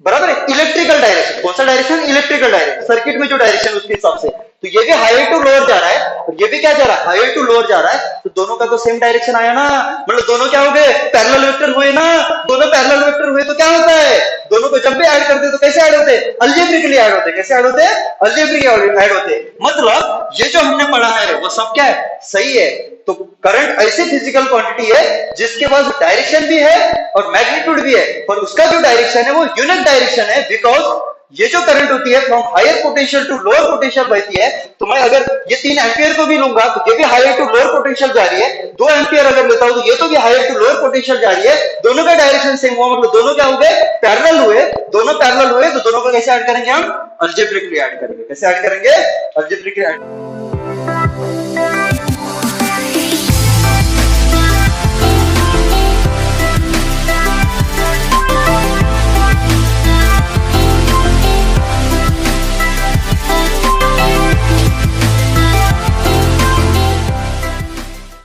बराबर है, इलेक्ट्रिकल डायरेक्शन, कौन सा डायरेक्शन, इलेक्ट्रिकल डायरेक्शन, सर्किट में जो डायरेक्शन उसके हिसाब से, तो ये भी हायर टू लोअर जा रहा है और ये भी क्या जा रहा है, हायर टू लोअर जा रहा है, तो दोनों का तो सेम डायरेक्शन आया ना। मतलब दोनों क्या हो गए, पैरेलल वेक्टर हुए ना। दोनों पैरेलल वेक्टर हुए तो क्या होता है, दोनों को जब भी ऐड करते तो कैसे ऐड होते, अलजेब्रिकली ऐड होते। कैसे ऐड होते, अलजेब्रिकली ऐड होते। मतलब ये जो हमने पढ़ा है वो सब क्या है, सही है। तो करंट ऐसी फिजिकल क्वांटिटी है जिसके पास डायरेक्शन भी है और मैग्नीट्यूड भी है, पर उसका जो डायरेक्शन है वो यूनिक डायरेक्शन है। बिकॉज ये जो करंट होती है from higher potential to lower potential बहती है, तो मैं अगर ये 3 एम्पियर को भी लूंगा तो ये भी हायर टू लोअर पोटेंशियल जा रही है। 2 एम्पियर अगर लेता हूं तो ये तो भी हायर टू लोअर पोटेंशियल जा रही है। दोनों का डायरेक्शन सेम हुआ, मतलब दोनों क्या हो गए, पैरेलल हुए। दोनों पैरेलल हुए तो दोनों को कैसे ऐड करेंगे हम, अलजेब्रिकली ऐड करेंगे। कैसे ऐड करेंगे, अलजेब्रिकली ऐड।